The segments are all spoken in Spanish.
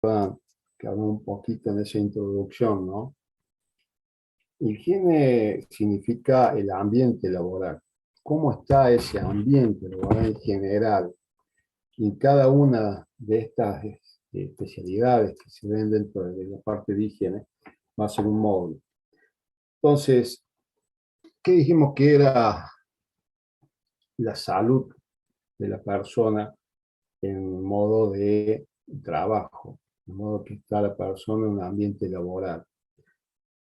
que habló un poquito en esa introducción, ¿no? Higiene significa el ambiente laboral. ¿Cómo está ese ambiente laboral en general? Y en cada una de estas especialidades que se ven dentro de la parte de higiene va a ser un módulo. Entonces, ¿qué dijimos que era la salud de la persona en modo de trabajo, en modo que está la persona en un ambiente laboral?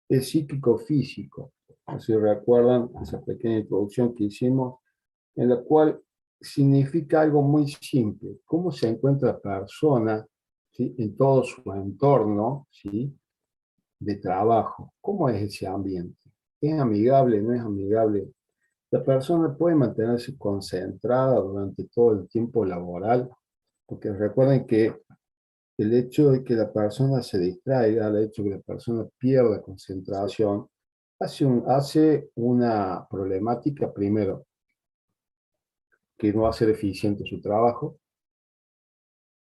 Es psíquico-físico. Si recuerdan esa pequeña introducción que hicimos, en la cual significa algo muy simple. ¿Cómo se encuentra la persona, ¿sí?, en todo su entorno, ¿sí?, de trabajo? ¿Cómo es ese ambiente? ¿Es amigable? ¿No es amigable? La persona puede mantenerse concentrada durante todo el tiempo laboral, porque recuerden que el hecho de que la persona se distraiga, el hecho de que la persona pierda concentración, hace una problemática, primero, que no va a ser eficiente su trabajo,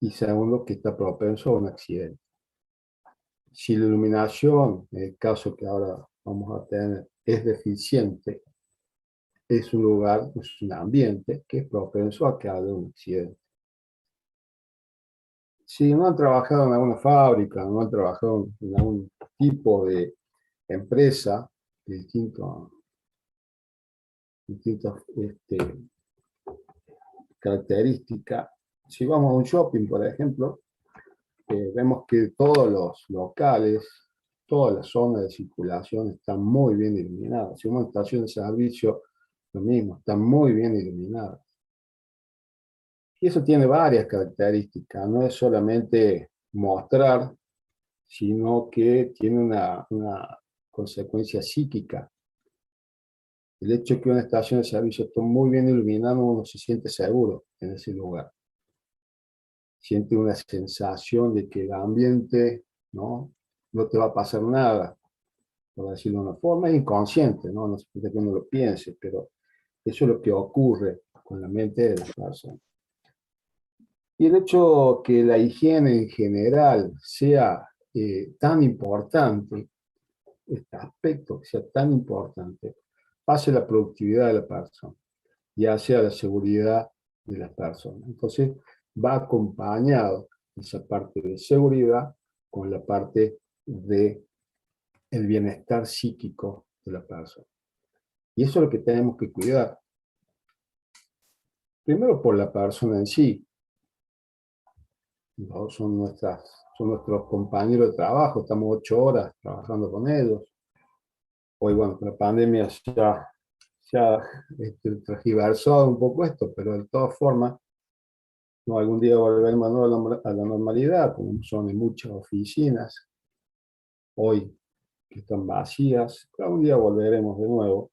y segundo, que está propenso a un accidente. Si la iluminación, en el caso que ahora vamos a tener, es deficiente, es un lugar, es un ambiente que es propenso a que haya un accidente. Si no han trabajado en alguna fábrica, no han trabajado en algún tipo de empresa de distintas características, si vamos a un shopping, por ejemplo, vemos que todos los locales, toda la zona de circulación están muy bien iluminadas. Si una estación de servicio, lo mismo, están muy bien iluminadas. Y eso tiene varias características, no es solamente mostrar, sino que tiene una consecuencia psíquica. El hecho de que una estación de servicio esté muy bien iluminada, uno se siente seguro en ese lugar. Siente una sensación de que el ambiente, no te va a pasar nada, por decirlo de una forma, es inconsciente, no se puede que uno lo piense, pero eso es lo que ocurre con la mente de las personas. Y el hecho que la higiene en general sea tan importante, este aspecto que sea tan importante, hace la productividad de la persona y hace a la seguridad de las personas. Entonces, va acompañado esa parte de seguridad con la parte de el bienestar psíquico de la persona. Y eso es lo que tenemos que cuidar. Primero por la persona en sí, ¿no? Son nuestros compañeros de trabajo, estamos 8 horas trabajando con ellos. Hoy, bueno, con la pandemia se ha transgiversado un poco esto, pero de todas formas, no, algún día volveremos a la normalidad, como son en muchas oficinas hoy que están vacías, pero algún día volveremos de nuevo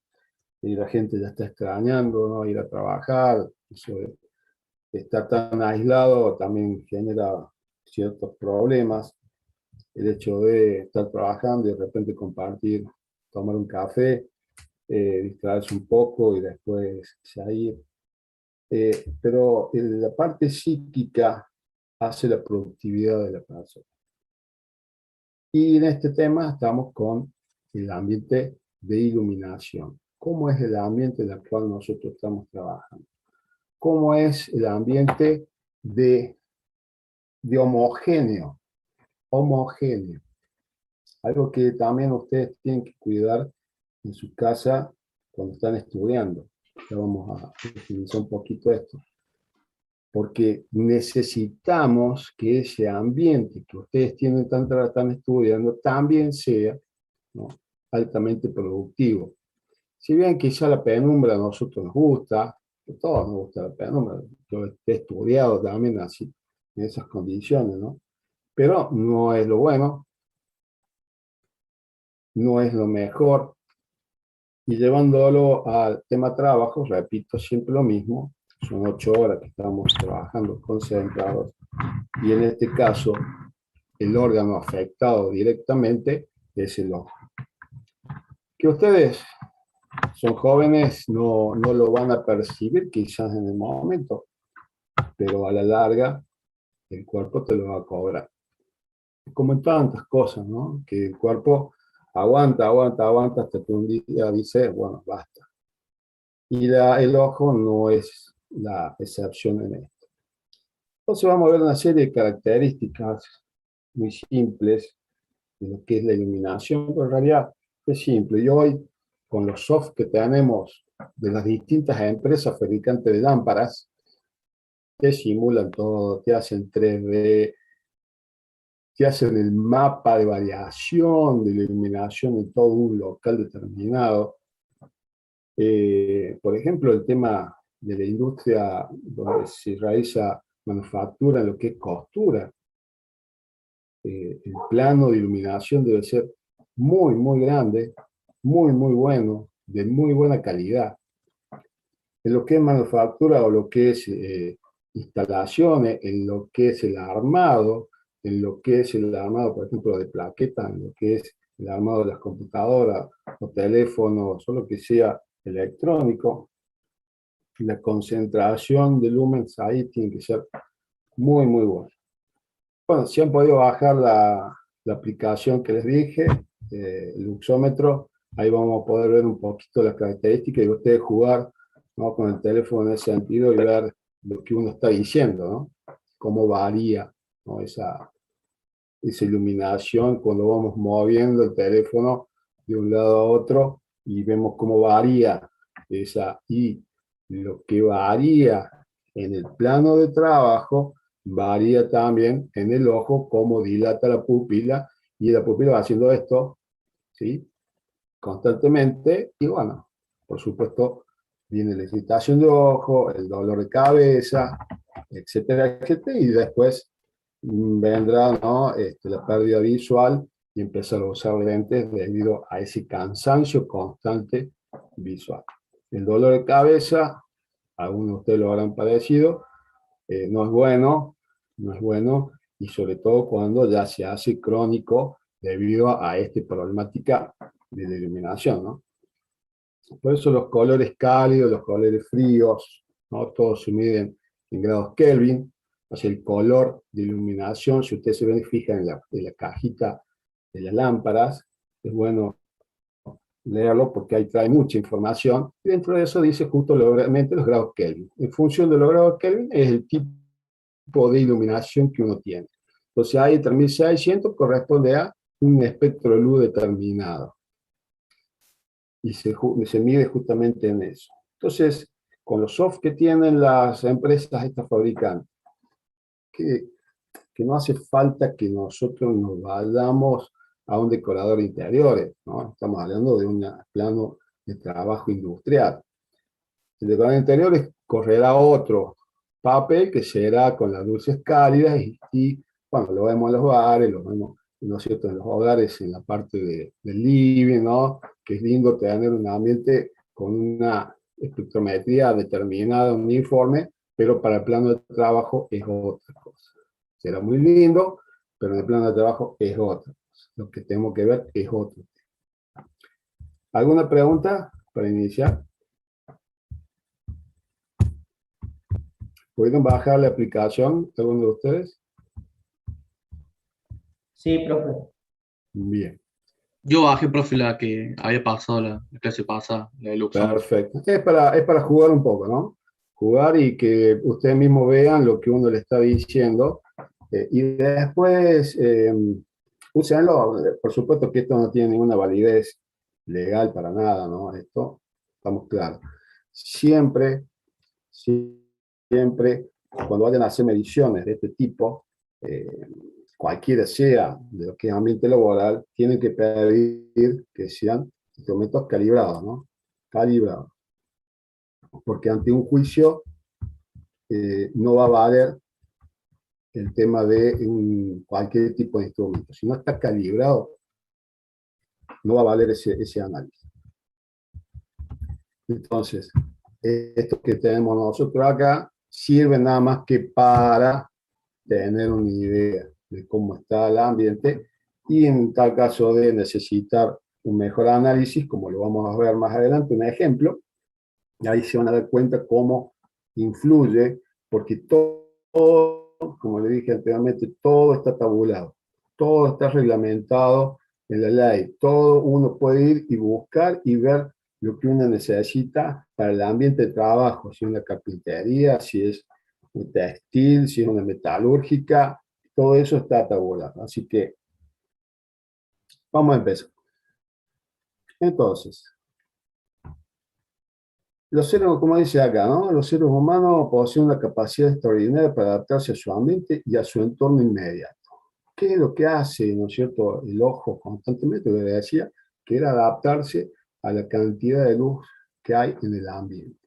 y la gente ya está extrañando, ¿no?, ir a trabajar. Eso de estar tan aislado también genera ciertos problemas. El hecho de estar trabajando y de repente compartir, tomar un café, distraerse un poco y después salir. Pero la parte psíquica hace la productividad de la persona. Y en este tema estamos con el ambiente de iluminación. ¿Cómo es el ambiente en el cual nosotros estamos trabajando? ¿Cómo es el ambiente de homogéneo? Homogéneo. Algo que también ustedes tienen que cuidar en su casa cuando están estudiando. Ya vamos a definir un poquito esto. Porque necesitamos que ese ambiente que ustedes tienen están estudiando también sea, ¿no?, altamente productivo. Si bien quizá la penumbra a nosotros nos gusta, a todos nos gusta la penumbra, yo he estudiado también así, en esas condiciones, ¿no? Pero no es lo bueno, no es lo mejor, y llevándolo al tema trabajo, repito siempre lo mismo, son 8 horas que estamos trabajando concentrados, y en este caso, el órgano afectado directamente es el ojo. Que ustedes son jóvenes, no lo van a percibir quizás en el momento, pero a la larga el cuerpo te lo va a cobrar. como en tantas cosas, ¿no? Que el cuerpo aguanta, aguanta, aguanta hasta que un día dice, bueno, basta. Y el ojo no es la excepción en esto. Entonces vamos a ver una serie de características muy simples de lo que es la iluminación, pero en realidad es simple. Y hoy, con los soft que tenemos de las distintas empresas fabricantes de lámparas, te simulan todo, te hacen 3D, te hacen el mapa de variación de la iluminación en todo un local determinado. Por ejemplo, el tema de la industria donde se realiza manufactura, lo que es costura, el plano de iluminación debe ser muy, muy grande, muy, muy bueno, de muy buena calidad. En lo que es manufactura o lo que es instalaciones, en lo que es el armado, en lo que es el armado, por ejemplo, de plaquetas, en lo que es el armado de las computadoras o teléfonos o lo que sea electrónico, la concentración de lumens ahí tiene que ser muy, muy buena. Bueno, si han podido bajar la aplicación que les dije, el luxómetro, ahí vamos a poder ver un poquito las características y ustedes jugar, ¿no?, con el teléfono en ese sentido y ver lo que uno está diciendo, ¿no? Cómo varía, ¿no?, esa iluminación cuando vamos moviendo el teléfono de un lado a otro y vemos cómo varía y lo que varía en el plano de trabajo varía también en el ojo, cómo dilata la pupila, y la pupila va haciendo esto, ¿sí?, constantemente, y bueno, por supuesto, viene la irritación de ojo, el dolor de cabeza, etcétera, etcétera, y después vendrá, ¿no?, la pérdida visual y empezar a usar lentes debido a ese cansancio constante visual. El dolor de cabeza, algunos de ustedes lo habrán padecido, no es bueno, no es bueno, y sobre todo cuando ya se hace crónico debido a esta problemática de la iluminación, ¿no? Por eso los colores cálidos, los colores fríos, ¿no?, todos se miden en grados Kelvin. O sea, el color de iluminación, si ustedes se fijan en la cajita de las lámparas, es bueno leerlo porque ahí trae mucha información. Y dentro de eso dice justo realmente los grados Kelvin. En función de los grados Kelvin es el tipo de iluminación que uno tiene. Entonces ahí 3600 corresponde a un espectro de luz determinado. Y se mide justamente en eso. Entonces, con los soft que tienen las empresas, estas fabricantes, que, que no hace falta que nosotros nos vayamos a un decorador de interiores, ¿no? Estamos hablando de un plano de trabajo industrial. El decorador de interiores correrá otro papel que será con las luces cálidas bueno, lo vemos en los bares, lo vemos, ¿no es cierto?, en los hogares, en la parte del living, ¿no?, que es lindo tener un ambiente con una espectrometría determinada, uniforme, pero para el plano de trabajo es otra cosa. Será muy lindo, pero en el plano de trabajo es otra cosa. Lo que tenemos que ver es otro. ¿Alguna pregunta para iniciar? ¿Pueden bajar la aplicación, alguno de ustedes? Sí, profe. Bien, Yo bajé, profe, la que había pasado la clase pasada, la de luxómetro. perfecto. Es para jugar un poco, ¿no? Jugar y que ustedes mismos vean lo que uno le está diciendo. Y después, úsenlo. Por supuesto que esto no tiene ninguna validez legal para nada, ¿no? Esto, estamos claros. Siempre, siempre, cuando vayan a hacer mediciones de este tipo, eh, cualquiera sea de lo que es ambiente laboral, tienen que pedir que sean instrumentos calibrados, ¿no? Calibrados. Porque ante un juicio no va a valer el tema de cualquier tipo de instrumento. Si no está calibrado, no va a valer ese análisis. Entonces, esto que tenemos nosotros acá sirve nada más que para tener una idea de cómo está el ambiente y en tal caso de necesitar un mejor análisis, como lo vamos a ver más adelante, un ejemplo, y ahí se van a dar cuenta cómo influye, porque todo, como le dije anteriormente, todo está tabulado. todo está reglamentado en la ley. Todo uno puede ir y buscar y ver lo que uno necesita para el ambiente de trabajo, si es una carpintería, si es un textil, si es una metalúrgica, todo eso está tabulado. Así que vamos a empezar. Entonces, los seres, como dice acá, ¿no? Los seres humanos poseen una capacidad extraordinaria para adaptarse a su ambiente y a su entorno inmediato. ¿Qué es lo que hace, no es cierto, el ojo constantemente? Lo que le decía, que era adaptarse a la cantidad de luz que hay en el ambiente.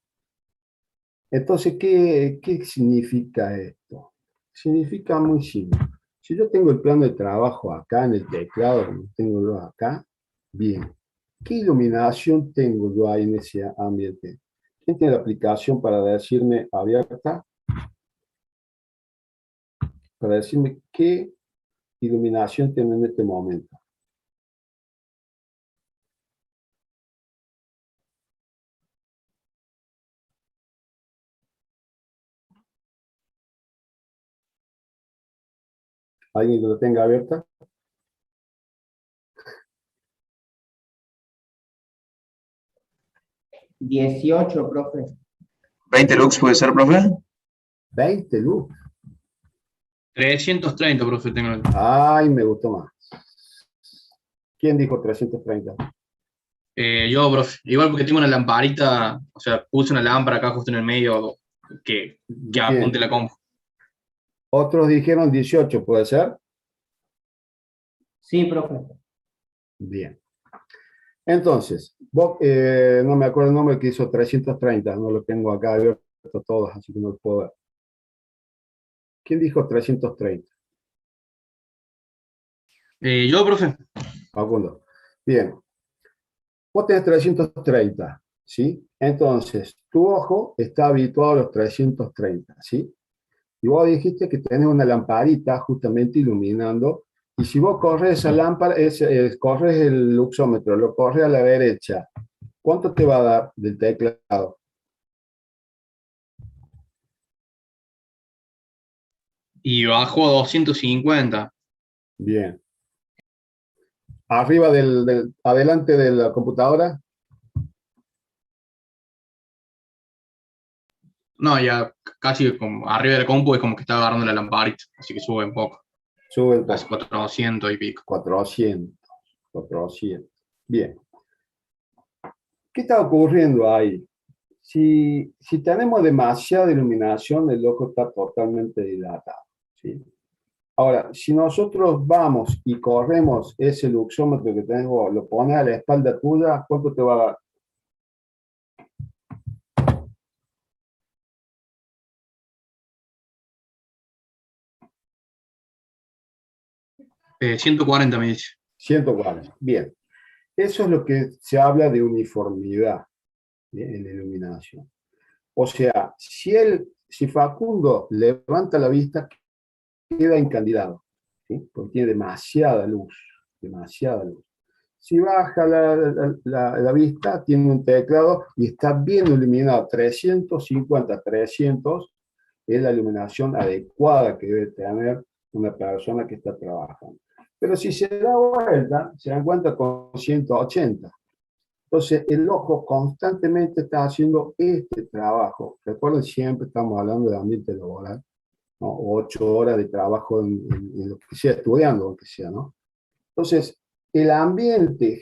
Entonces, ¿qué significa esto? Significa muy simple. Si yo tengo el plano de trabajo acá en el teclado, como tengo yo acá, bien. ¿Qué iluminación tengo yo ahí en ese ambiente? ¿Quién tiene la aplicación para decirme abierta? Para decirme qué iluminación tengo en este momento. ¿Alguien que lo tenga abierta? 18, profe. 20 lux puede ser, profe. 20 luz. 330, profe, tengo. Ay, me gustó más. ¿Quién dijo 330? Yo, profe, igual porque tengo una lamparita, o sea, puse una lámpara acá justo en el medio que apunte Bien. la compu. Otros dijeron 18, ¿puede ser? Sí, profe. Bien. Entonces, no me acuerdo el nombre que hizo 330, no lo tengo acá abierto todos, así que no lo puedo ver. ¿Quién dijo 330? Yo, profe, Facundo. Bien. Vos tenés 330, ¿sí? Entonces, tu ojo está habituado a los 330, ¿sí? Y vos dijiste que tenés una lamparita justamente iluminando, y si vos corres esa lámpara, corres el luxómetro, lo corres a la derecha, ¿cuánto te va a dar del teclado? y bajo a 250. Bien. Arriba adelante de la computadora, No, ya casi como arriba del compu es como que está agarrando la lamparita, así que sube un poco, sube un casi poco, 400 y pico. 400, 400. Bien. ¿Qué está ocurriendo ahí? Si tenemos demasiada iluminación, el ojo está totalmente dilatado, ¿sí? Ahora, si nosotros vamos y corremos ese luxómetro que tengo, lo pones a la espalda tuya, ¿cuánto te va a dar? 140 me dice. 140. Bien. Eso es lo que se habla de uniformidad, ¿bien?, en la iluminación. O sea, si Facundo levanta la vista, queda encandilado, ¿sí? Porque tiene demasiada luz, demasiada luz. Si baja la vista, tiene un teclado y está bien iluminado, 350, 300 es la iluminación adecuada que debe tener una persona que está trabajando. Pero si se da vuelta, se dan cuenta con 180. Entonces, el ojo constantemente está haciendo este trabajo. Recuerden, siempre estamos hablando de ambiente laboral, ¿no? 8 horas de trabajo en lo que sea, estudiando, lo que sea, ¿no? Entonces, el ambiente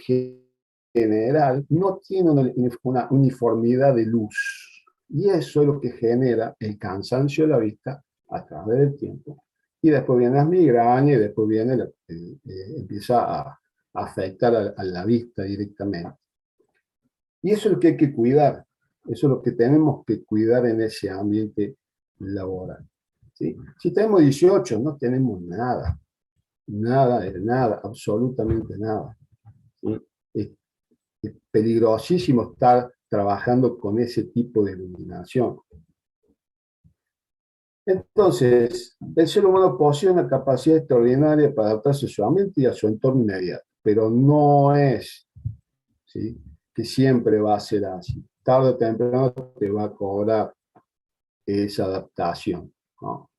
general no tiene una uniformidad de luz. Y eso es lo que genera el cansancio de la vista a través del tiempo. Y después viene las migrañas y después viene empieza a afectar a la vista directamente. Y eso es lo que hay que cuidar. Eso es lo que tenemos que cuidar en ese ambiente laboral, ¿sí? Si tenemos 18, no tenemos nada. Nada de nada, absolutamente nada, ¿sí? Es peligrosísimo estar trabajando con ese tipo de iluminación. Entonces, el ser humano posee una capacidad extraordinaria para adaptarse a su ambiente y a su entorno inmediato, pero no es, ¿sí?, que siempre va a ser así. Tarde o temprano te va a cobrar esa adaptación, ¿no?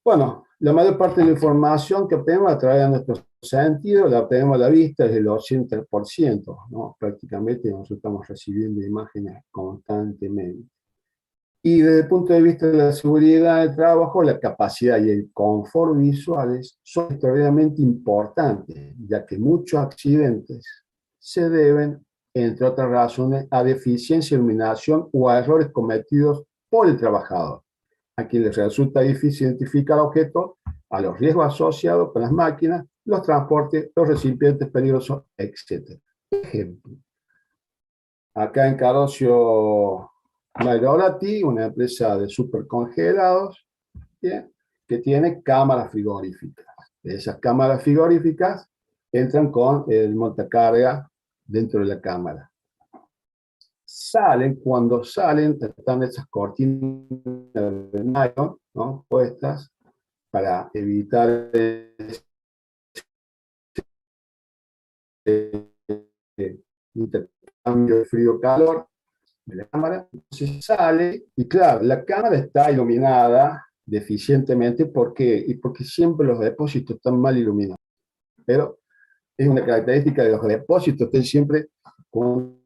Bueno, La mayor parte de la información que obtenemos a través de nuestros sentidos, la obtenemos a la vista, es el 80%, ¿no? Prácticamente nosotros estamos recibiendo imágenes constantemente. Y desde el punto de vista de la seguridad del trabajo, la capacidad y el confort visuales son extraordinariamente importantes, ya que muchos accidentes se deben, entre otras razones, a deficiencia de iluminación o a errores cometidos por el trabajador, a quien les resulta difícil identificar objetos, a los riesgos asociados con las máquinas, los transportes, los recipientes peligrosos, etc. Ejemplo. Acá en Carosio Maidorati, una empresa de supercongelados, ¿bien? Que tiene cámaras frigoríficas. Esas cámaras frigoríficas entran con el montacarga dentro de la cámara. Cuando salen, están esas cortinas de nylon, ¿no? Puestas para evitar intercambio de frío-calor de la cámara. Entonces sale, y claro, la cámara está iluminada deficientemente. ¿Por qué? Y porque siempre los depósitos están mal iluminados. Pero es una característica de los depósitos, estén siempre con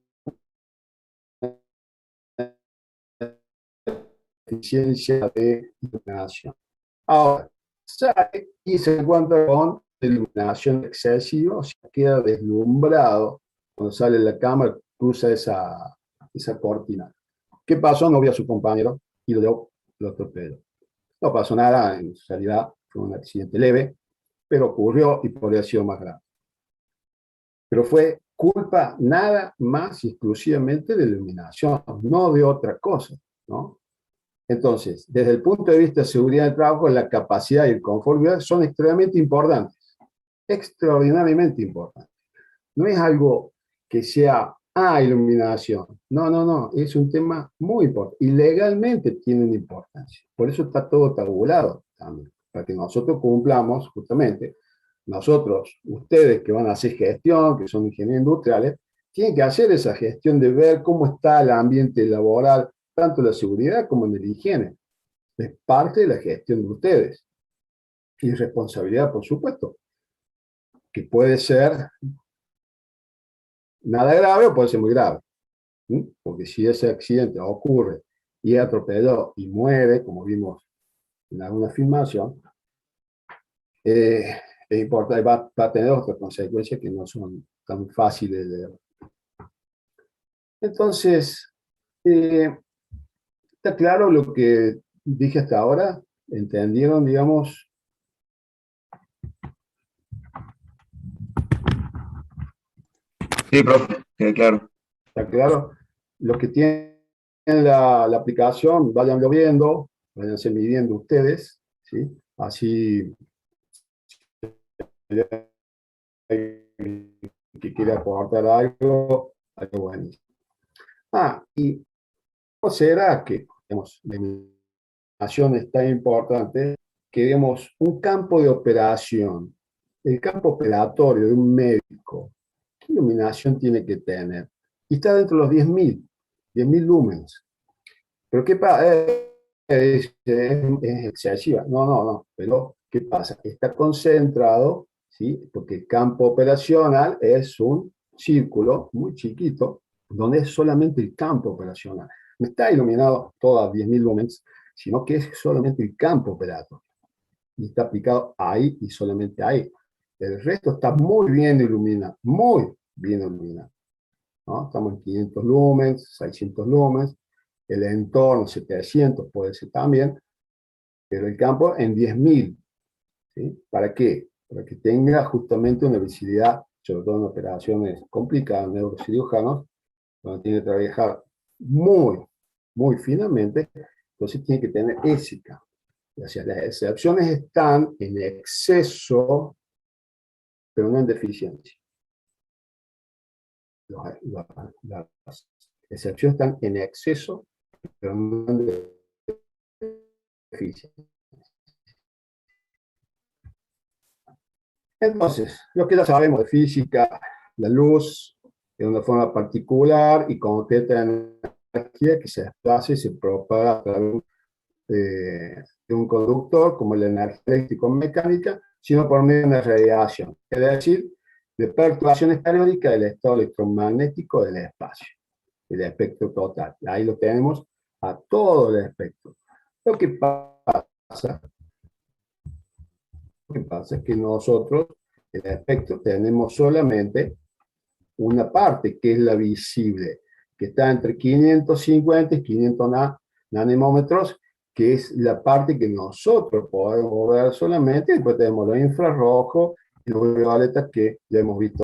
eficiencia de iluminación. Ahora, sale y se encuentra con iluminación excesiva, o sea, queda deslumbrado cuando sale la cámara, cruza esa cortina. ¿Qué pasó? No vio a su compañero y lo atropelló. No pasó nada, en realidad fue un accidente leve, pero ocurrió y podría haber sido más grave. Pero fue culpa nada más y exclusivamente de la iluminación, no de otra cosa, ¿no? Entonces, desde el punto de vista de seguridad del trabajo, la capacidad y el confort son extremadamente importantes, extraordinariamente importantes. No es algo que sea, iluminación. No, no, no, es un tema muy importante. Y legalmente tienen importancia. Por eso está todo tabulado también, para que nosotros cumplamos, justamente, nosotros, ustedes que van a hacer gestión, que son ingenieros industriales, tienen que hacer esa gestión de ver cómo está el ambiente laboral, tanto en la seguridad como en la higiene. Es parte de la gestión de ustedes. Y responsabilidad, por supuesto, que puede ser nada grave o puede ser muy grave. ¿Sí? Porque si ese accidente ocurre y es atropellado y muere, como vimos en alguna filmación, es importante, va a tener otras consecuencias que no son tan fáciles de ver. Entonces, ¿está claro lo que dije hasta ahora? ¿Entendieron, digamos? Sí, profe, queda claro. ¿Está claro? Los que tienen la aplicación, váyanlo viendo, váyanse midiendo ustedes, ¿sí? Así, que quiera aportar algo buenísimo. Y ¿cómo será que, digamos, la iluminación es tan importante que, digamos, un campo de operación, el campo operatorio de un médico, ¿qué iluminación tiene que tener? Y está dentro de los 10.000 lúmenes. ¿Pero qué pasa? Es excesiva. No, no, no. Pero, ¿qué pasa? Está concentrado, ¿sí? Porque el campo operacional es un círculo muy chiquito, donde es solamente el campo operacional. No está iluminado todas 10.000 lúmenes, sino que es solamente el campo operatorio. Y está aplicado ahí y solamente ahí. El resto está muy bien iluminado, muy bien iluminado, ¿no? Estamos en 500 lumens, 600 lumens, el entorno 700 puede ser también, pero el campo en 10.000. ¿Sí? ¿Para qué? Para que tenga justamente una visibilidad, sobre todo en operaciones complicadas, neurocirujanos, donde tiene que trabajar muy, muy finamente, entonces tiene que tener ese campo. O sea, las excepciones están en exceso, pero no en deficiencia. Las excepciones están en exceso, pero no en deficiencia. Entonces, lo que ya sabemos de física, la luz de una forma particular y con teta de energía que se desplaza y se propaga a través de un conductor, como la energía eléctrico-mecánica, sino por medio de una radiación, es decir, de perturbaciones periódicas del estado electromagnético del espacio, el espectro total. Ahí lo tenemos a todo el espectro. Lo que pasa es que nosotros, el espectro, tenemos solamente una parte que es la visible, que está entre 550 y 500 nanemómetros, que es la parte que nosotros podemos ver solamente, y después tenemos los infrarrojos y los ultravioletas que ya hemos visto.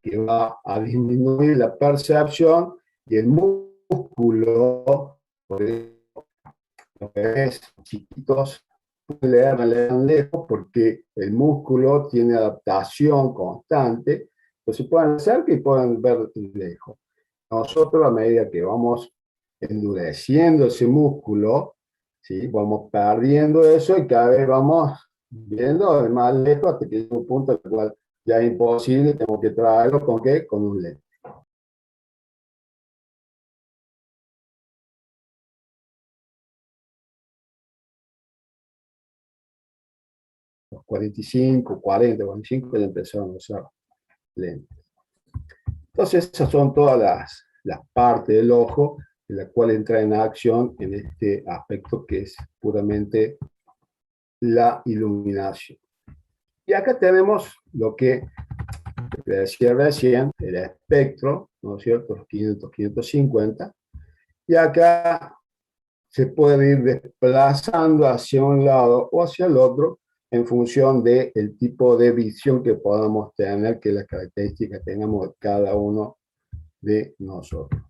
Que va a disminuir la percepción y el músculo, por eso los bebés chiquitos pueden leer lejos porque el músculo tiene adaptación constante, entonces pueden cerca y pueden ver lejos. Nosotros, a medida que vamos endureciendo ese músculo, ¿sí? Vamos perdiendo eso y cada vez vamos viendo de más lejos hasta que llega un punto en el cual ya es imposible, tengo que traerlo ¿con qué? Con un lente. Los 45, 40, 45 ya empezaron a usar lentes. Entonces, esas son todas las partes del ojo en la cual entra en acción en este aspecto que es puramente la iluminación. Y acá tenemos lo que decía recién, el espectro, ¿no es cierto? Los 500, 550. Y acá se puede ir desplazando hacia un lado o hacia el otro en función del tipo de visión que podamos tener, que es la característica que tengamos de cada uno de nosotros.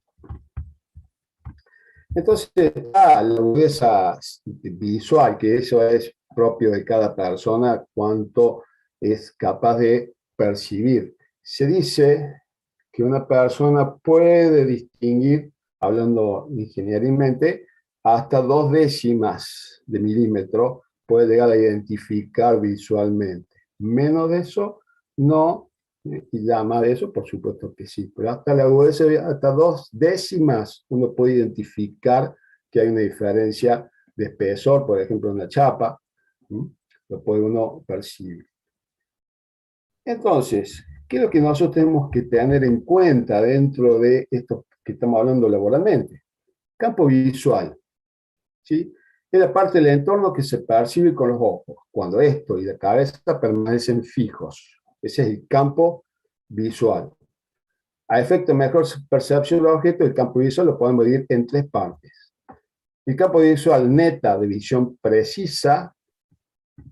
Entonces está la agudeza visual, que eso es propio de cada persona, cuánto es capaz de percibir. Se dice que una persona puede distinguir, hablando ingenieramente, hasta 2 décimas de milímetro, puede llegar a identificar visualmente. Menos de eso, no, y ya más de eso, por supuesto que sí, pero hasta la agudeza, hasta 2 décimas, uno puede identificar que hay una diferencia de espesor, por ejemplo, en una chapa, ¿sí? Lo puede uno percibir. Entonces, ¿qué es lo que nosotros tenemos que tener en cuenta dentro de esto que estamos hablando laboralmente? Campo visual, ¿sí? Es la parte del entorno que se percibe con los ojos, cuando esto y la cabeza permanecen fijos. Ese es el campo visual. A efecto de mejor percepción del objeto, el campo visual lo podemos dividir en 3 partes. El campo visual neta de visión precisa,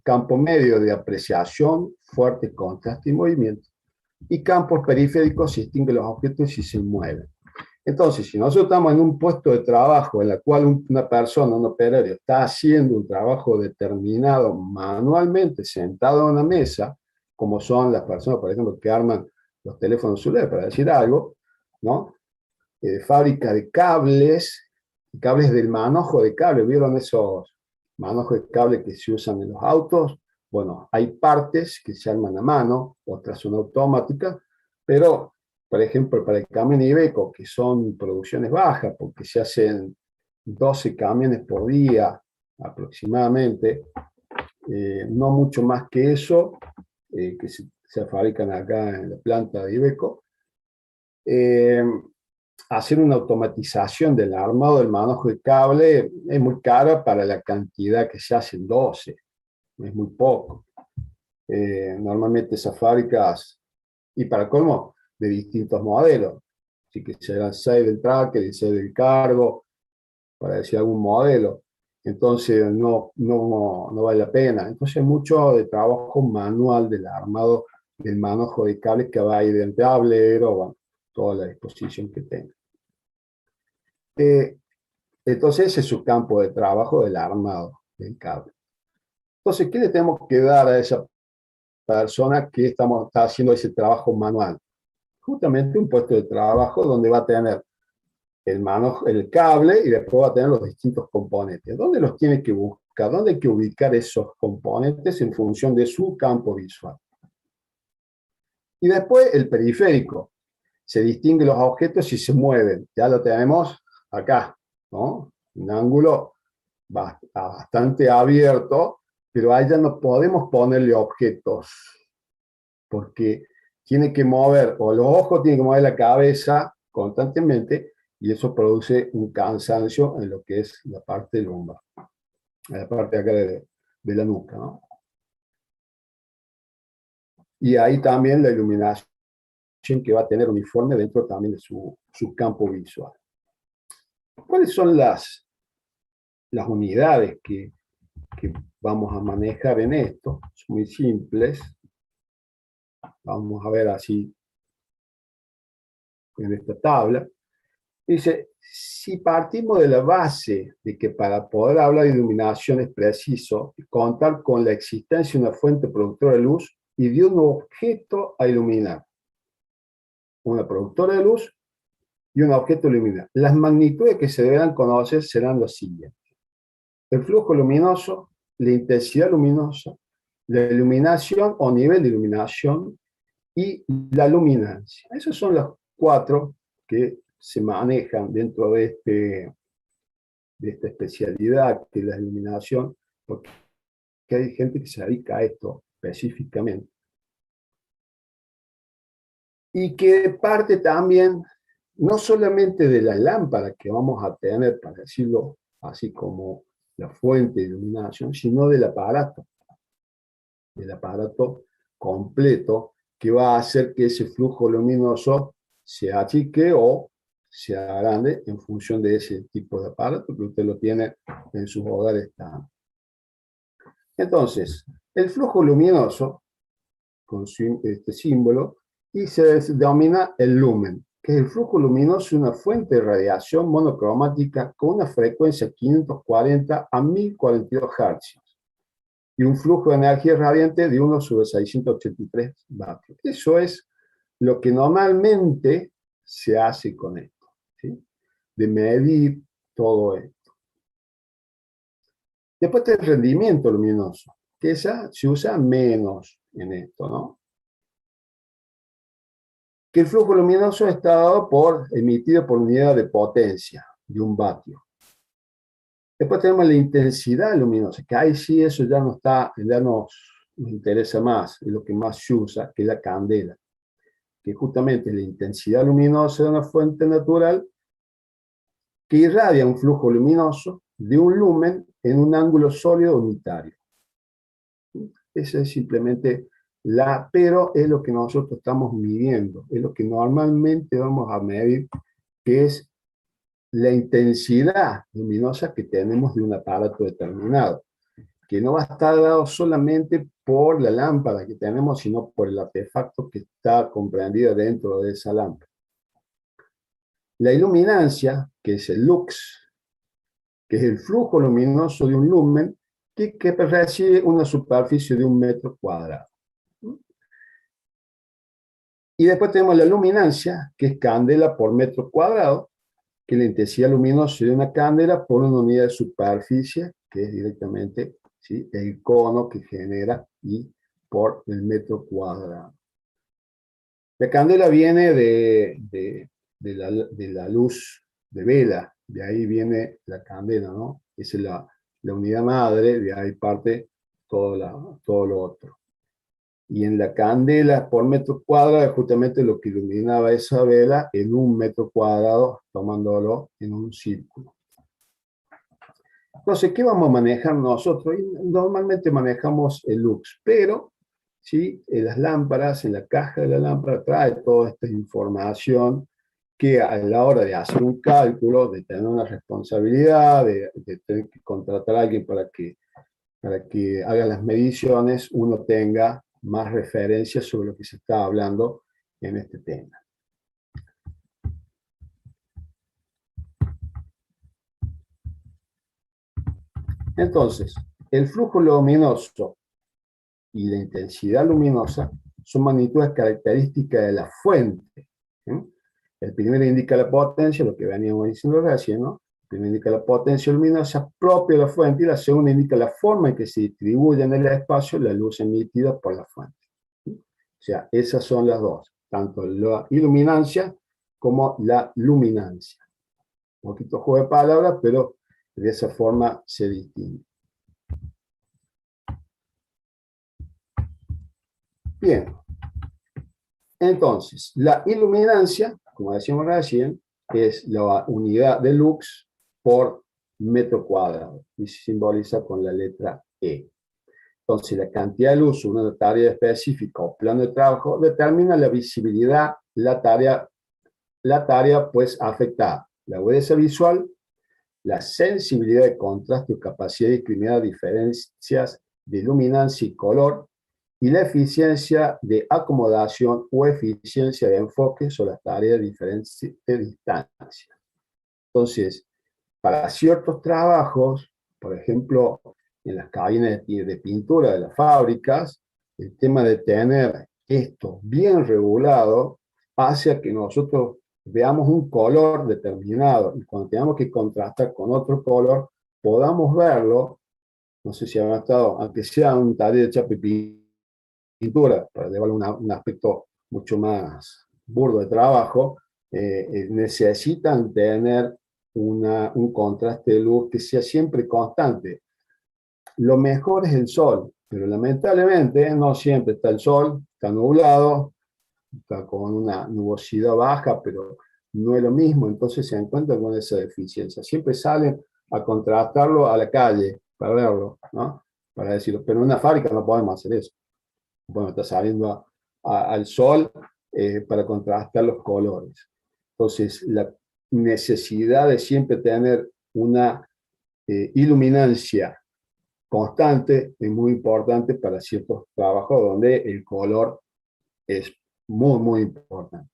campo medio de apreciación, fuerte contraste y movimiento, y campos periféricos si distinguen los objetos y se mueven. Entonces, si nosotros estamos en un puesto de trabajo en el cual una persona, un operario, está haciendo un trabajo determinado manualmente, sentado en una mesa, como son las personas, por ejemplo, que arman los teléfonos celulares, para decir algo, ¿no? Fábrica de cables, cables del manojo de cable, ¿vieron esos manojos de cable que se usan en los autos? Bueno, hay partes que se arman a mano, otras son automáticas, pero, por ejemplo, para el camión Iveco, que son producciones bajas, porque se hacen 12 camiones por día aproximadamente, no mucho más que eso, que se fabrican acá en la planta de Iveco, hacer una automatización del armado del manojo de cable es muy cara para la cantidad que se hace en 12, es muy poco. Normalmente esas fábricas, y para colmo, de distintos modelos, así que serán 6 del tracker y 6 del cargo, para decir algún modelo, entonces no vale la pena. Entonces mucho de trabajo manual del armado del manojo de cables que va a ir del tablero, bueno, toda la disposición que tenga. Entonces ese es su campo de trabajo del armado del cable. Entonces, ¿qué le tenemos que dar a esa persona que está haciendo ese trabajo manual. Justamente un puesto de trabajo donde va a tener el cable y después va a tener los distintos componentes. ¿Dónde los tiene que buscar? ¿Dónde hay que ubicar esos componentes en función de su campo visual? Y después el periférico. Se distinguen los objetos si se mueven. Ya lo tenemos acá, ¿no? Un ángulo bastante abierto, pero ahí ya no podemos ponerle objetos, porque tiene que mover, o los ojos tienen que mover la cabeza constantemente, y eso produce un cansancio en lo que es la parte lumbar, en la parte de acá de la nuca, ¿no? Y ahí también la iluminación que va a tener uniforme dentro también de su campo visual. ¿Cuáles son las unidades que vamos a manejar en esto? Son muy simples. Vamos a ver así en esta tabla. Dice, si partimos de la base de que para poder hablar de iluminación es preciso contar con la existencia de una fuente productora de luz y de un objeto a iluminar. Una productora de luz y un objeto a iluminar. Las magnitudes que se deberán conocer serán las siguientes. El flujo luminoso, la intensidad luminosa, la iluminación o nivel de iluminación y la luminancia. Esos son los 4 que se manejan dentro de esta especialidad que es la iluminación, porque hay gente que se dedica a esto específicamente. Y que parte también, no solamente de la lámpara que vamos a tener, para decirlo así como la fuente de iluminación, sino del aparato completo, que va a hacer que ese flujo luminoso se achique o sea grande en función de ese tipo de aparato que usted lo tiene en sus hogares también. Entonces, el flujo luminoso, con este símbolo, y se denomina el lumen, que es el flujo luminoso de una fuente de radiación monocromática con una frecuencia 540 a 1042 Hz y un flujo de energía radiante de 1/683 vatios. Eso es lo que normalmente se hace con esto, ¿sí? De medir todo esto. Después está el rendimiento luminoso, que esa se usa menos en esto, ¿no? Que el flujo luminoso está dado emitido por unidad de potencia de 1 vatio. Después tenemos la intensidad luminosa, que ahí sí eso ya nos interesa más, es lo que más se usa, que es la candela, que justamente es la intensidad luminosa de una fuente natural que irradia un flujo luminoso de un lumen en un ángulo sólido unitario. Esa es simplemente pero es lo que nosotros estamos midiendo, es lo que normalmente vamos a medir, que es la intensidad luminosa que tenemos de un aparato determinado, que no va a estar dado solamente por la lámpara que tenemos, sino por el artefacto que está comprendido dentro de esa lámpara. La iluminancia, que es el lux, que es el flujo luminoso de un lumen, que recibe una superficie de 1 metro cuadrado. Y después tenemos la luminancia, que es candela por metro cuadrado, que es la intensidad luminosa de una candela por una unidad de superficie, que es directamente, ¿sí?, el cono que genera, y por el metro cuadrado. La candela viene de la luz de vela, de ahí viene la candela, ¿no? Esa es la unidad madre, de ahí parte todo lo otro. Y en la candela por metro cuadrado es justamente lo que iluminaba esa vela en 1 metro cuadrado, tomándolo en un círculo. Entonces, ¿qué vamos a manejar nosotros? Normalmente manejamos el lux, pero ¿sí?, en las lámparas, en la caja de la lámpara, trae toda esta información que a la hora de hacer un cálculo, de tener una responsabilidad, de tener que contratar a alguien para que haga las mediciones, uno tenga más referencias sobre lo que se está hablando en este tema. Entonces, el flujo luminoso y la intensidad luminosa son magnitudes características de la fuente. El primero indica la potencia, lo que veníamos diciendo recién, ¿no? El primero indica la potencia luminosa propia de la fuente, y la segunda indica la forma en que se distribuye en el espacio la luz emitida por la fuente. O sea, esas son las dos, tanto la iluminancia como la luminancia. Un poquito juego de palabras, pero de esa forma se distingue. Bien. Entonces, la iluminancia, como decíamos recién, es la unidad de lux por metro cuadrado y se simboliza con la letra E. Entonces, la cantidad de luz, una tarea específica o plano de trabajo, determina la visibilidad, la tarea pues afectada, la agudeza visual, la sensibilidad de contraste o capacidad de discriminar diferencias de luminancia y color, y la eficiencia de acomodación o eficiencia de enfoque sobre las tareas de distancia. Entonces, para ciertos trabajos, por ejemplo, en las cabinas de pintura de las fábricas, el tema de tener esto bien regulado hace a que nosotros veamos un color determinado, y cuando tengamos que contrastar con otro color, podamos verlo. No sé si habrá estado, aunque sea un taller de chapa y pintura, para llevarlo un aspecto mucho más burdo de trabajo, necesitan tener un contraste de luz que sea siempre constante. Lo mejor es el sol, pero lamentablemente no siempre está el sol, está nublado, está con una nubosidad baja, pero no es lo mismo, entonces se encuentran con esa deficiencia. Siempre salen a contrastarlo a la calle para verlo, ¿no? Para decirlo, pero en una fábrica no podemos hacer eso. Bueno, está saliendo al sol para contrastar los colores. Entonces, la necesidad de siempre tener una iluminancia constante es muy importante para ciertos trabajos donde el color es muy, muy importante.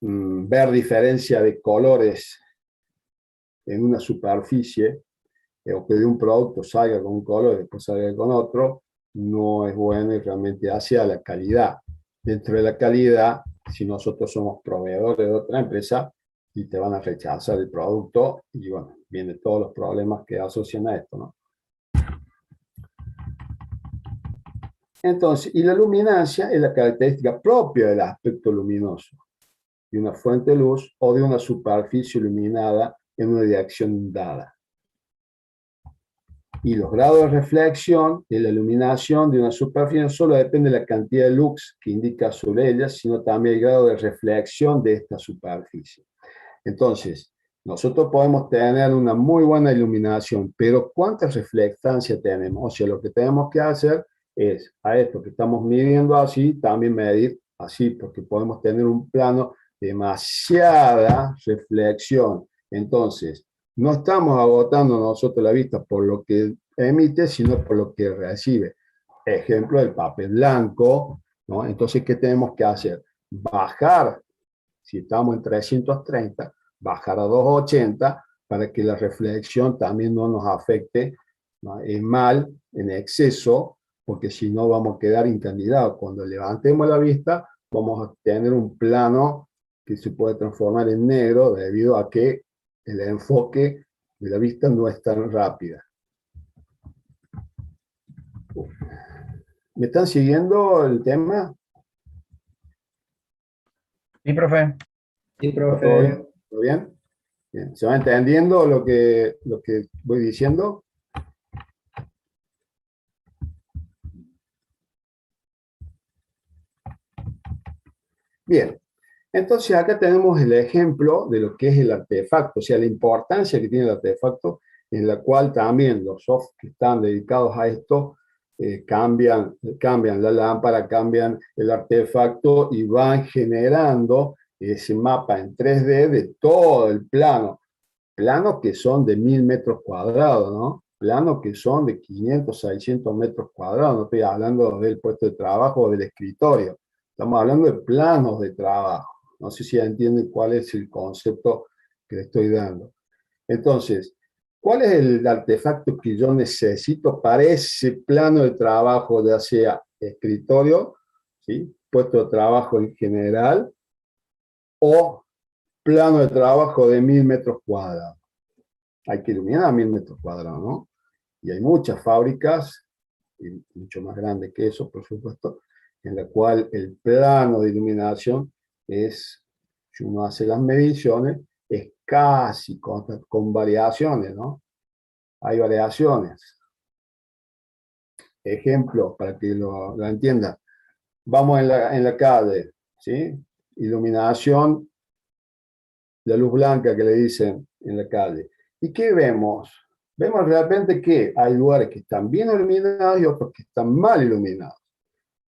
Ver diferencia de colores en una superficie o que de un producto salga con un color y después salga con otro, no es bueno y realmente hace a la calidad. Dentro de la calidad, si nosotros somos proveedores de otra empresa, y te van a rechazar el producto, y bueno, vienen todos los problemas que asocian a esto, ¿no? Entonces, y la luminancia es la característica propia del aspecto luminoso de una fuente de luz o de una superficie iluminada en una dirección dada. Y los grados de reflexión de la iluminación de una superficie no solo depende de la cantidad de lux que indica sobre ella, sino también el grado de reflexión de esta superficie. Entonces, nosotros podemos tener una muy buena iluminación, pero ¿cuánta reflectancia tenemos? O sea, lo que tenemos que hacer es, a esto que estamos midiendo así, también medir así, porque podemos tener un plano de demasiada reflexión. Entonces, no estamos agotando nosotros la vista por lo que emite, sino por lo que recibe. Ejemplo, el papel blanco, ¿no? Entonces, ¿qué tenemos que hacer? Bajar, si estamos en 330, bajar a 280 para que la reflexión también no nos afecte, ¿no? Mal, en exceso, porque si no vamos a quedar incandidados. Cuando levantemos la vista, vamos a tener un plano que se puede transformar en negro debido a que el enfoque de la vista no es tan rápida. ¿Me están siguiendo el tema? Sí, profe. Sí, profe. ¿Todo bien? Bien. ¿Se va entendiendo lo que voy diciendo? Bien. Entonces acá tenemos el ejemplo de lo que es el artefacto, o sea, la importancia que tiene el artefacto, en la cual también los soft que están dedicados a esto cambian la lámpara, cambian el artefacto y van generando ese mapa en 3D de todo el plano. Planos que son de 1000 metros cuadrados, ¿no? Planos que son de 500, 600 metros cuadrados. No estoy hablando del puesto de trabajo o del escritorio. Estamos hablando de planos de trabajo. No sé si entienden cuál es el concepto que le estoy dando. Entonces, ¿Cuál es el artefacto que yo necesito para ese plano de trabajo, ya sea escritorio, ¿sí? Puesto de trabajo en general, o plano de trabajo de 1000 metros cuadrados? Hay que iluminar 1000 metros cuadrados, ¿no? Y hay muchas fábricas, y mucho más grandes que eso, por supuesto, en la cual el plano de iluminación es, si uno hace las mediciones, es casi con variaciones, ¿no? Hay variaciones. Ejemplo, para que lo entiendan. Vamos en la calle, ¿sí? Iluminación, la luz blanca que le dicen en la calle. ¿Y qué vemos? Vemos realmente que hay lugares que están bien iluminados y otros que están mal iluminados.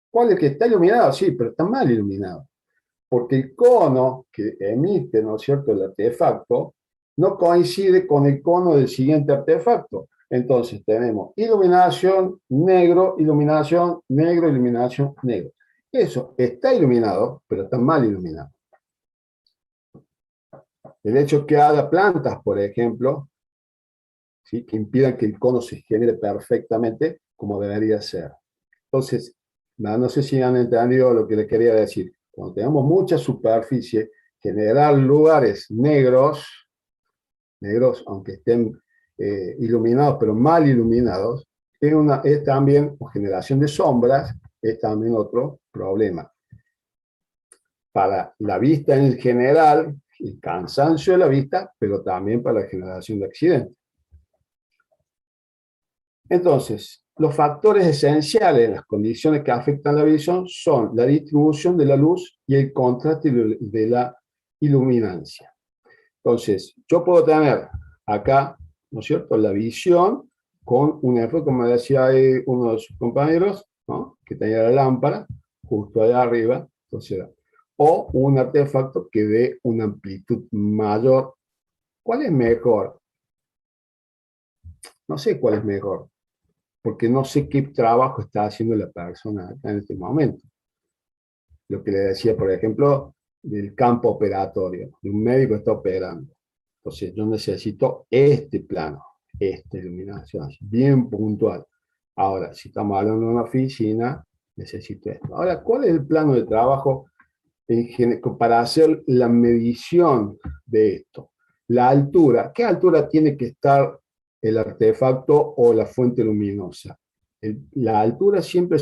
¿Cuál es que está iluminado? Sí, pero está mal iluminado. Porque el cono que emite, ¿no es cierto?, el artefacto, no coincide con el cono del siguiente artefacto. Entonces tenemos iluminación, negro, iluminación, negro, iluminación, negro. Eso está iluminado, pero está mal iluminado. El hecho que haya plantas, por ejemplo, ¿sí?, que impidan que el cono se genere perfectamente como debería ser. Entonces, no sé si han entendido lo que les quería decir. Cuando tenemos mucha superficie, generar lugares negros, aunque estén iluminados, pero mal iluminados, es también, o generación de sombras, es también otro problema. Para la vista en general, el cansancio de la vista, pero también para la generación de accidentes. Entonces, los factores esenciales en las condiciones que afectan la visión son la distribución de la luz y el contraste de la iluminancia. Entonces, yo puedo tener acá, ¿no es cierto?, la visión con un enfoque, como decía uno de sus compañeros, ¿no?, que tenía la lámpara justo allá arriba, entonces, o un artefacto que dé una amplitud mayor. ¿Cuál es mejor? No sé cuál es mejor, porque no sé qué trabajo está haciendo la persona acá en este momento. Lo que le decía, por ejemplo, del campo operatorio, de un médico que está operando. Entonces, yo necesito este plano, esta iluminación, bien puntual. Ahora, si estamos hablando de una oficina, necesito esto. Ahora, ¿cuál es el plano de trabajo para hacer la medición de esto? La altura. ¿Qué altura tiene que estar el artefacto o la fuente luminosa? La altura siempre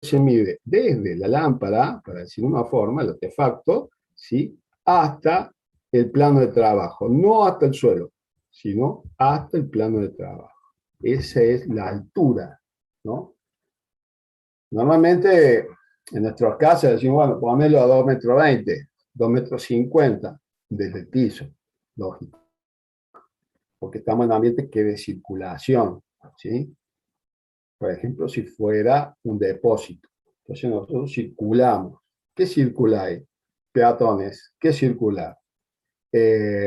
se mide desde la lámpara, para decir una forma, el artefacto, ¿sí?, hasta el plano de trabajo, no hasta el suelo, sino hasta el plano de trabajo. Esa es la altura, ¿no? Normalmente, en nuestras casas decimos, bueno, ponelo a 2,20 m, 2,50 m desde el piso, lógico, porque estamos en un ambiente que de circulación, ¿sí? Por ejemplo, si fuera un depósito. Entonces nosotros circulamos. ¿Qué circula ahí? Peatones. ¿Qué circula?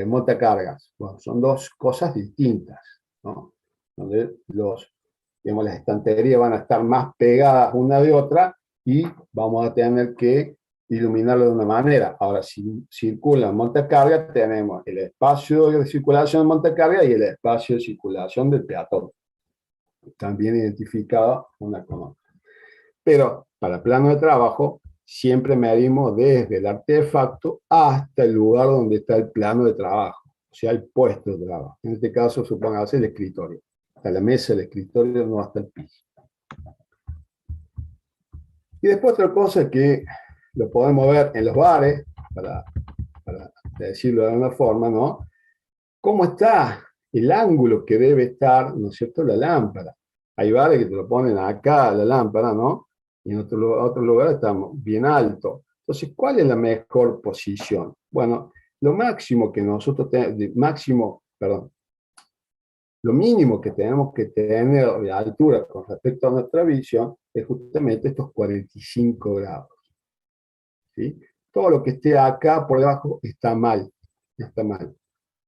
Montacargas. Bueno, son dos cosas distintas, ¿no? Donde digamos, las estanterías van a estar más pegadas una de otra y vamos a tener que iluminarlo de una manera. Ahora, si circulan montacargas, tenemos el espacio de circulación de montacargas y el espacio de circulación del peatón, también identificada una con otra. Pero para plano de trabajo, siempre medimos desde el artefacto hasta el lugar donde está el plano de trabajo, o sea, el puesto de trabajo. En este caso, supongamos el escritorio. Hasta la mesa del escritorio, no hasta el piso. Y después otra cosa que lo podemos ver en los bares, para decirlo de alguna forma, ¿no? ¿Cómo está el ángulo que debe estar, ¿no es cierto?, la lámpara? Hay bares que te lo ponen acá, la lámpara, ¿no? Y en otro lugar estamos bien alto. Entonces, ¿cuál es la mejor posición? Bueno, lo máximo que nosotros tenemos, lo mínimo que tenemos que tener de altura con respecto a nuestra visión es justamente estos 45 grados. ¿Sí? Todo lo que esté acá por debajo está mal. Está mal.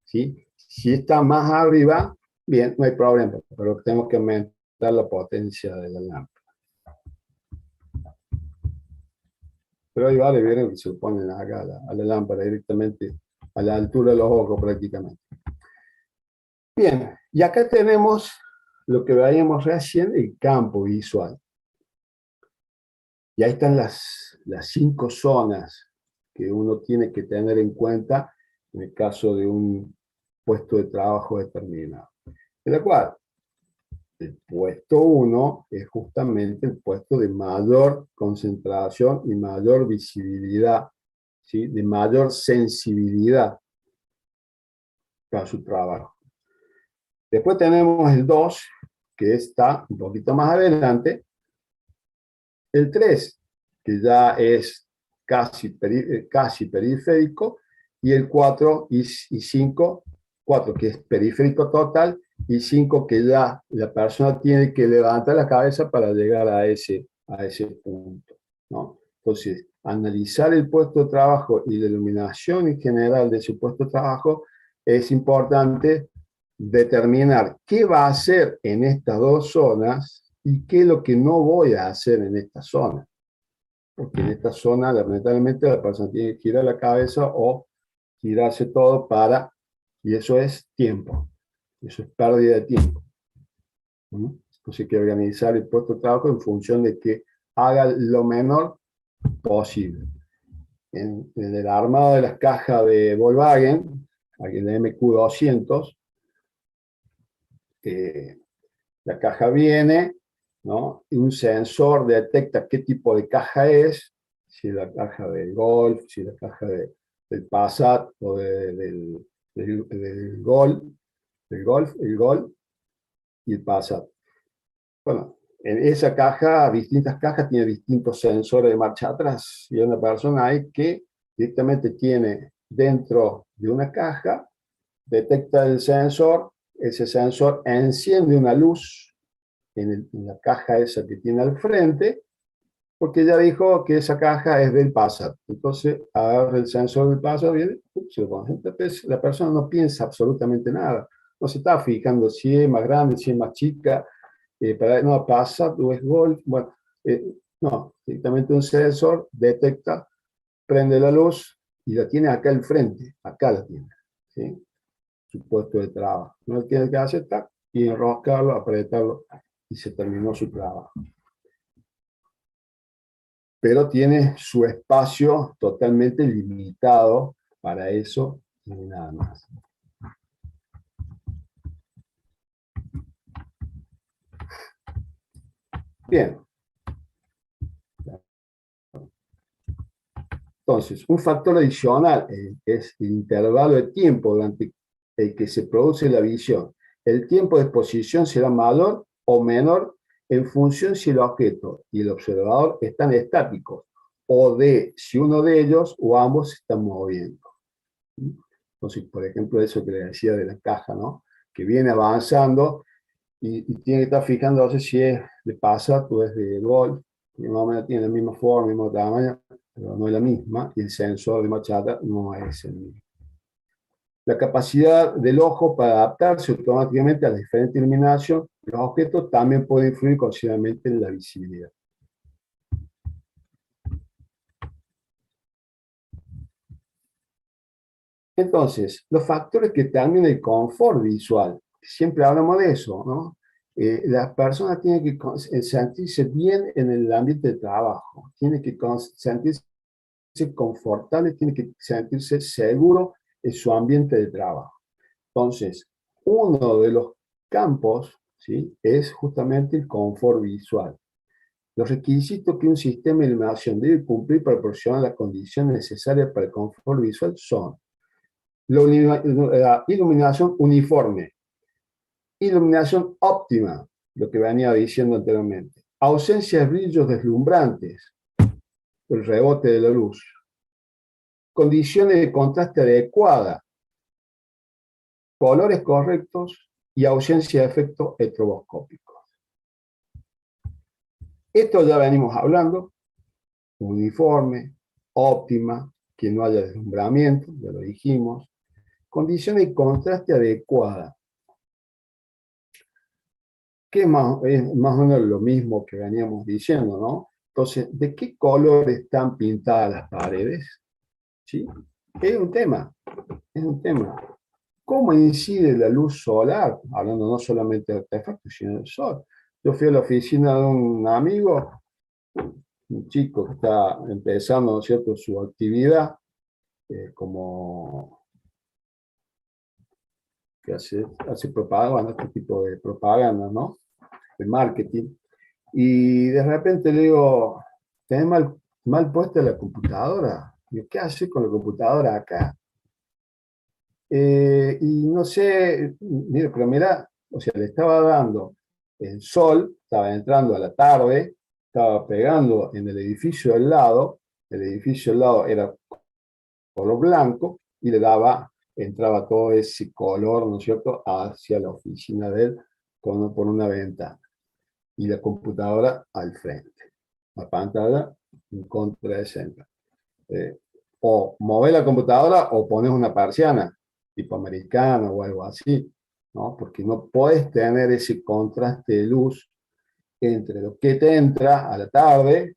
¿Sí? Si está más arriba, bien, no hay problema, pero tenemos que aumentar la potencia de la lámpara. Pero ahí vale, vienen que se ponen acá a la lámpara directamente a la altura de los ojos prácticamente. Bien, y acá tenemos lo que veíamos recién, el campo visual. Y ahí están las 5 zonas que uno tiene que tener en cuenta en el caso de un puesto de trabajo determinado. De la cual, el puesto 1 es justamente el puesto de mayor concentración y mayor visibilidad, ¿sí? De mayor sensibilidad para su trabajo. Después tenemos el 2, que está un poquito más adelante. El 3, que ya es casi periférico, y el 4 y 5, 4 que es periférico total, y 5 que ya la persona tiene que levantar la cabeza para llegar a ese punto, ¿no? Entonces, analizar el puesto de trabajo y la iluminación en general de ese puesto de trabajo es importante determinar qué va a hacer en estas 2 zonas y qué es lo que no voy a hacer en esta zona. Porque en esta zona, lamentablemente, la persona tiene que girar la cabeza o girarse todo y eso es tiempo. Eso es pérdida de tiempo. Entonces hay que organizar el puesto de trabajo en función de que haga lo menor posible. En el armado de las cajas de Volkswagen, aquí en el MQ200, la caja viene, ¿no? Y un sensor detecta qué tipo de caja es, si es la caja del Golf, si es la caja del Passat o del Golf, el Golf y el Passat. Bueno, en esa caja, distintas cajas tienen distintos sensores de marcha atrás, y hay una persona ahí que directamente tiene dentro de una caja, detecta el sensor, ese sensor enciende una luz en la caja esa que tiene al frente, porque ya dijo que esa caja es del Passat. Entonces agarra el sensor del Passat, viene, se lo pone. Entonces, la persona no piensa absolutamente nada, no se está fijando si es más grande, si es más chica, no, Passat o es Golf, bueno, no, directamente un sensor detecta, prende la luz y la tiene acá al frente, acá la tiene, ¿sí? Su puesto de trabajo. No tiene que aceptar y enroscarlo, apretarlo y se terminó su trabajo. Pero tiene su espacio totalmente limitado para eso y nada más. Bien. Entonces, un factor adicional es el intervalo de tiempo durante el que se produce la visión. El tiempo de exposición será mayor o menor en función si el objeto y el observador están estáticos o de si uno de ellos o ambos se están moviendo. Entonces, por ejemplo, eso que le decía de la caja, ¿no? Que viene avanzando y tiene que estar fijándose si es de Passat o es de Golf, que más o menos tiene la misma forma, el mismo tamaño, pero no es la misma, y el sensor de marcha atrás no es el mismo. La capacidad del ojo para adaptarse automáticamente a la diferente iluminación de los objetos también puede influir considerablemente en la visibilidad. Entonces, los factores que determinan el confort visual, siempre hablamos de eso, ¿no? La persona tiene que sentirse bien en el ambiente de trabajo, tiene que sentirse confortable, tiene que sentirse seguro en su ambiente de trabajo. Entonces, uno de los campos, ¿sí?, es justamente el confort visual. Los requisitos que un sistema de iluminación debe cumplir para proporcionar las condiciones necesarias para el confort visual son la iluminación uniforme, iluminación óptima, lo que venía diciendo anteriormente, ausencia de brillos deslumbrantes, el rebote de la luz, condiciones de contraste adecuada, colores correctos y ausencia de efectos estroboscópicos. Esto ya venimos hablando, uniforme, óptima, que no haya deslumbramiento, ya lo dijimos, condiciones de contraste adecuada, que es más o menos lo mismo que veníamos diciendo, ¿no? Entonces, ¿de qué color están pintadas las paredes? ¿Sí? Es un tema, es un tema. ¿Cómo incide la luz solar? Hablando no solamente de artefactos, sino del sol. Yo fui a la oficina de un amigo, un chico que está empezando, ¿no es cierto?, su actividad como que hace propaganda, este tipo de propaganda, ¿no?, de marketing. Y de repente le digo, tenés mal puesta la computadora. Digo, ¿qué haces con la computadora acá? Y no sé, mira, pero mira, o sea, le estaba dando el sol, estaba entrando a la tarde, estaba pegando en el edificio al lado, el edificio al lado era color blanco, y le daba, entraba todo ese color, ¿no es cierto?, hacia la oficina de él por una ventana, y la computadora al frente, la pantalla en contra de ese. O mover la computadora o pones una persiana, tipo americana o algo así, ¿no? Porque no puedes tener ese contraste de luz entre lo que te entra a la tarde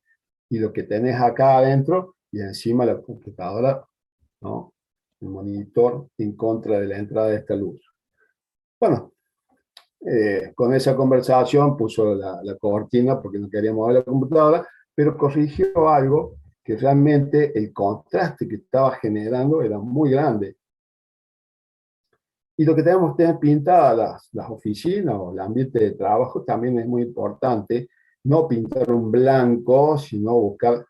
y lo que tenés acá adentro, y encima la computadora, ¿no?, el monitor en contra de la entrada de esta luz. Bueno, con esa conversación puso la cortina porque no quería mover la computadora, pero corrigió algo que realmente el contraste que estaba generando era muy grande. Y lo que tenemos que tener pintadas las oficinas o el ambiente de trabajo también es muy importante. No pintar un blanco, sino buscar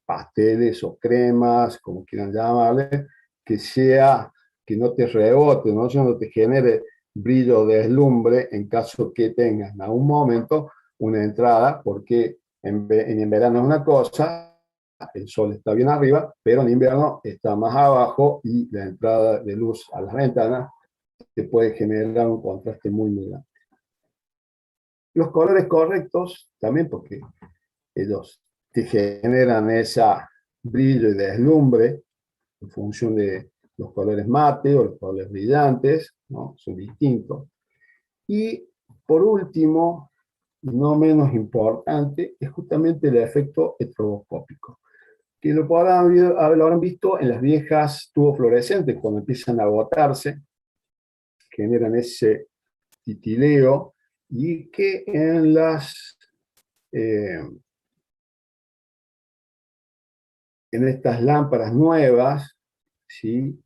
pasteles o cremas, como quieran llamarle, que sea, que no te rebote, ¿no? No te genere brillo o deslumbre en caso que tengas en algún momento una entrada, porque en verano es una cosa, el sol está bien arriba, pero en invierno está más abajo y la entrada de luz a las ventanas te puede generar un contraste muy, muy grande. Los colores correctos también, porque ellos te generan esa brillo y deslumbre en función de los colores mate o los colores brillantes, ¿no? Son distintos. Y por último, y no menos importante, es justamente el efecto estroboscópico, que lo habrán visto en las viejas tubos fluorescentes, cuando empiezan a agotarse, generan ese titileo, y que en estas lámparas nuevas, ¿sí?,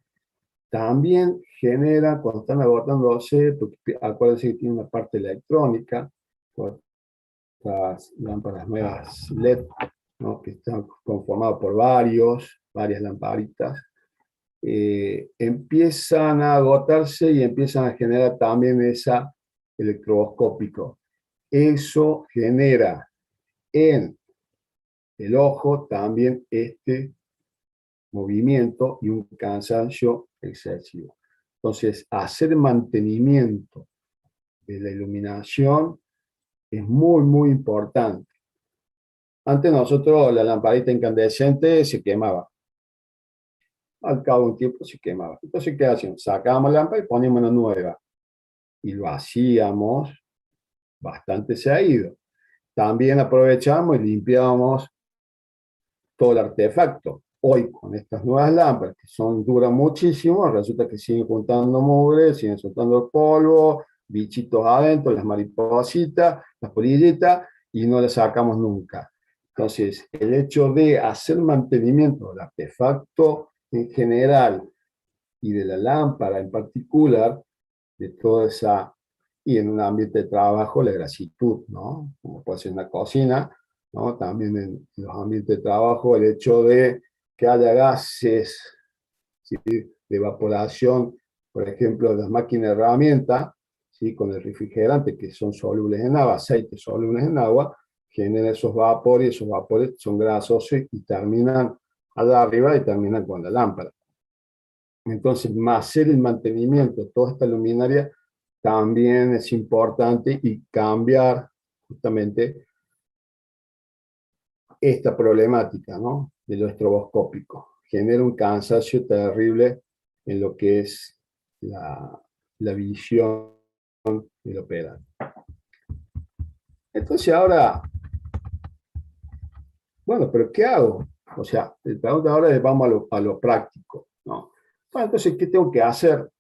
también genera, cuando están agotándose, porque acuérdense que tiene una parte electrónica, estas lámparas nuevas LED, ¿no?, que están conformadas por varias lamparitas, empiezan a agotarse y empiezan a generar también esa electroscópico. Eso genera en el ojo también este movimiento y un cansancio excesivo. Entonces, hacer mantenimiento de la iluminación es muy, muy importante. Antes nosotros la lamparita incandescente se quemaba. Al cabo de un tiempo se quemaba. Entonces, ¿qué hacíamos? Sacábamos la lámpara y poníamos una nueva. Y lo hacíamos bastante seguido. También aprovechamos y limpiábamos todo el artefacto. Hoy, con estas nuevas lámparas, que duran muchísimo, resulta que siguen juntando mugre, siguen soltando polvo, bichitos adentro, las maripositas, las polillitas, y no las sacamos nunca. Entonces, el hecho de hacer mantenimiento del artefacto en general y de la lámpara en particular, de toda esa, y en un ambiente de trabajo, la grasitud, ¿no? Como puede ser en la cocina, ¿no? También en los ambientes de trabajo, el hecho de que haya gases, ¿sí?, de evaporación, por ejemplo, de las máquinas de herramienta, ¿sí?, con el refrigerante, que son solubles en agua, aceites solubles en agua, generan esos vapores, y esos vapores son grasosos y terminan allá arriba y terminan con la lámpara. Entonces, hacer el mantenimiento de toda esta luminaria también es importante, y cambiar justamente esta problemática, ¿no?, de lo estroboscópico. Genera un cansancio terrible en lo que es la visión del operante. Entonces ahora, bueno, ¿pero qué hago? O sea, el pregunta ahora es, vamos a lo práctico, ¿no? Bueno, entonces, ¿qué tengo que hacer?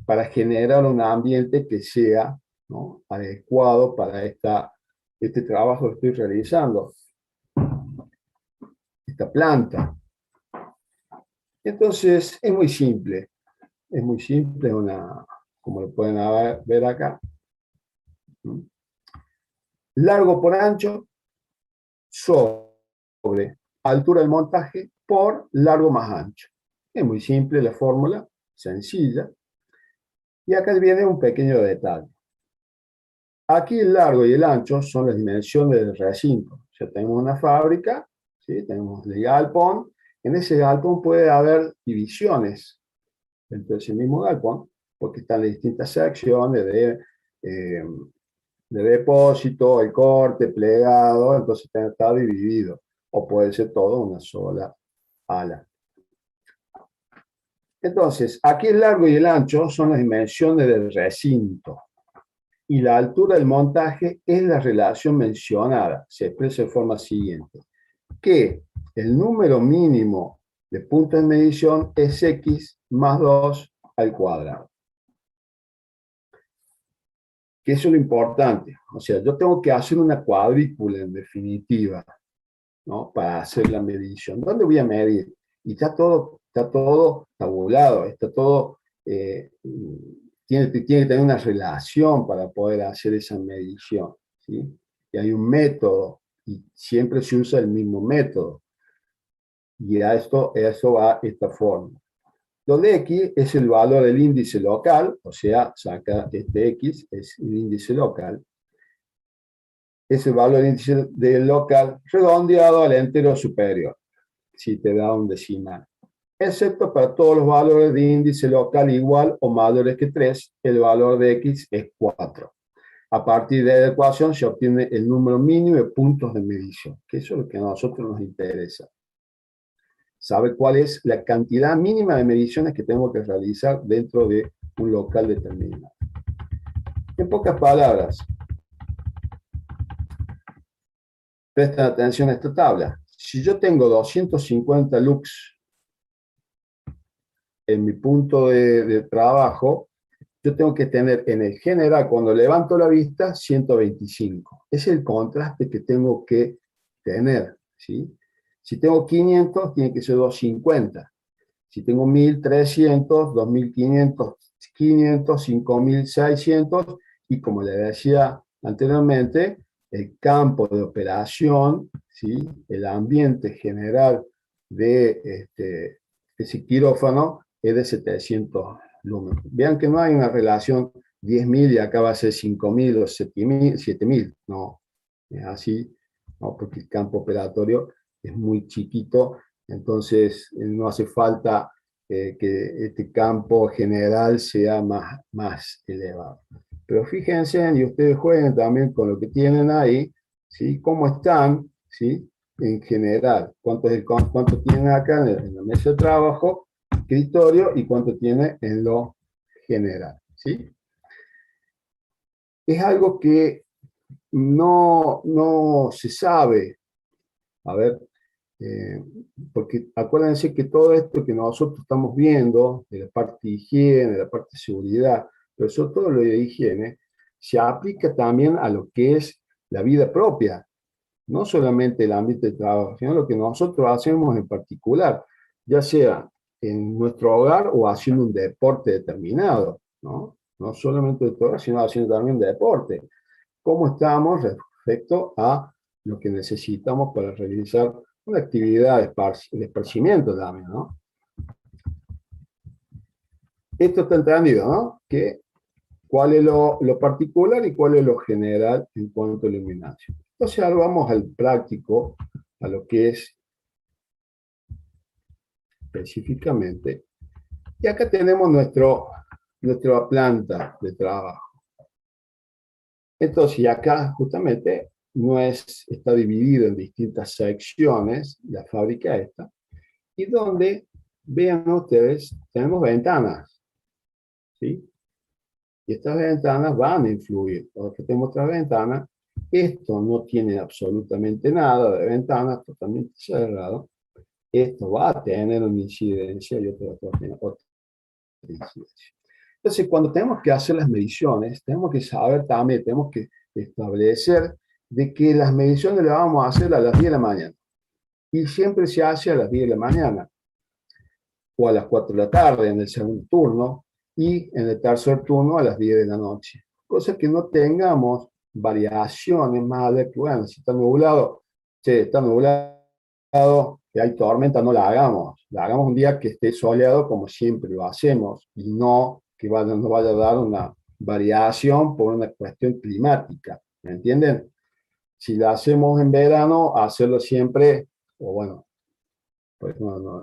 para generar un ambiente que sea, ¿no?, adecuado para este trabajo que estoy realizando, esta planta. Entonces, es muy simple, como lo pueden ver acá, ¿no?, largo por ancho sobre altura del montaje por largo más ancho. Es muy simple la fórmula, sencilla. Y acá viene un pequeño detalle. Aquí el largo y el ancho son las dimensiones del recinto. O sea, tenemos una fábrica, ¿sí?, tenemos el galpón. En ese galpón puede haber divisiones dentro de ese mismo galpón, porque están las distintas secciones de depósito, el corte, plegado, entonces está dividido. O puede ser todo una sola ala. Entonces, aquí el largo y el ancho son las dimensiones del recinto. Y la altura del montaje es la relación mencionada. Se expresa de forma siguiente: que el número mínimo de puntos de medición es x más 2 al cuadrado. Que eso es lo importante. O sea, yo tengo que hacer una cuadrícula en definitiva, ¿no?, para hacer la medición. ¿Dónde voy a medir? Y está todo tabulado, está todo, tiene que tener una relación para poder hacer esa medición, ¿sí? Y hay un método, y siempre se usa el mismo método. Y a eso va esta forma. Donde x es el valor del índice local, o sea, saca este x, es el índice local. Es el valor del índice del local redondeado al entero superior, si te da un decimal. Excepto para todos los valores de índice local igual o mayores que 3, el valor de x es 4. A partir de la ecuación se obtiene el número mínimo de puntos de medición, que eso es lo que a nosotros nos interesa. Sabe cuál es la cantidad mínima de mediciones que tengo que realizar dentro de un local determinado. En pocas palabras, presten atención a esta tabla. Si yo tengo 250 lux en mi punto de trabajo, yo tengo que tener en el general, cuando levanto la vista, 125. Ese es el contraste que tengo que tener, ¿sí? Si tengo 500, tiene que ser 250. Si tengo 1300, 2500, 500, 5600, y como le decía anteriormente, el campo de operación, ¿sí?, el ambiente general de ese quirófano es de 700 lúmenes. Vean que no hay una relación 10.000 y acá va a ser 5.000 o 7.000, no, es así, no, porque el campo operatorio es muy chiquito, entonces no hace falta que este campo general sea más elevado. Pero fíjense, y ustedes jueguen también con lo que tienen ahí, ¿sí?, cómo están, ¿sí?, en general, cuánto tienen acá en la mesa de trabajo, escritorio, y cuánto tiene en lo general, ¿sí? Es algo que no se sabe. A ver, porque acuérdense que todo esto que nosotros estamos viendo, de la parte de higiene, de la parte de seguridad, pero sobre todo lo de higiene, se aplica también a lo que es la vida propia, no solamente el ámbito de trabajo, sino lo que nosotros hacemos en particular, ya sea en nuestro hogar o haciendo un deporte determinado, ¿no? No solamente de hogar, sino haciendo también deporte. ¿Cómo estamos respecto a lo que necesitamos para realizar una actividad de esparcimiento también, ¿no? Esto está entendido, ¿no? Que cuál es lo particular y cuál es lo general en cuanto a iluminación. Entonces ahora vamos al práctico, a lo que es específicamente. Y acá tenemos nuestra planta de trabajo. Entonces, acá justamente está dividido en distintas secciones, la fábrica esta, y donde, vean ustedes, tenemos ventanas, ¿sí? Y estas ventanas van a influir. Porque tenemos otras ventanas. Esto no tiene absolutamente nada de ventanas, totalmente cerrado. Esto va a tener una incidencia y otro va a tener otra incidencia. Entonces, cuando tenemos que hacer las mediciones, tenemos que saber también, tenemos que establecer de que las mediciones las vamos a hacer a las 10 de la mañana. Y siempre se hace a las 10 de la mañana, o a las 4 de la tarde en el segundo turno, y en el tercer turno a las 10 de la noche. Cosa que no tengamos variaciones más allá que, bueno, si está nublado, está nublado, que hay tormenta, no la hagamos. La hagamos un día que esté soleado como siempre lo hacemos, y no que no vaya a dar una variación por una cuestión climática. ¿Me entienden? Si la hacemos en verano, hacerlo siempre, o bueno, pues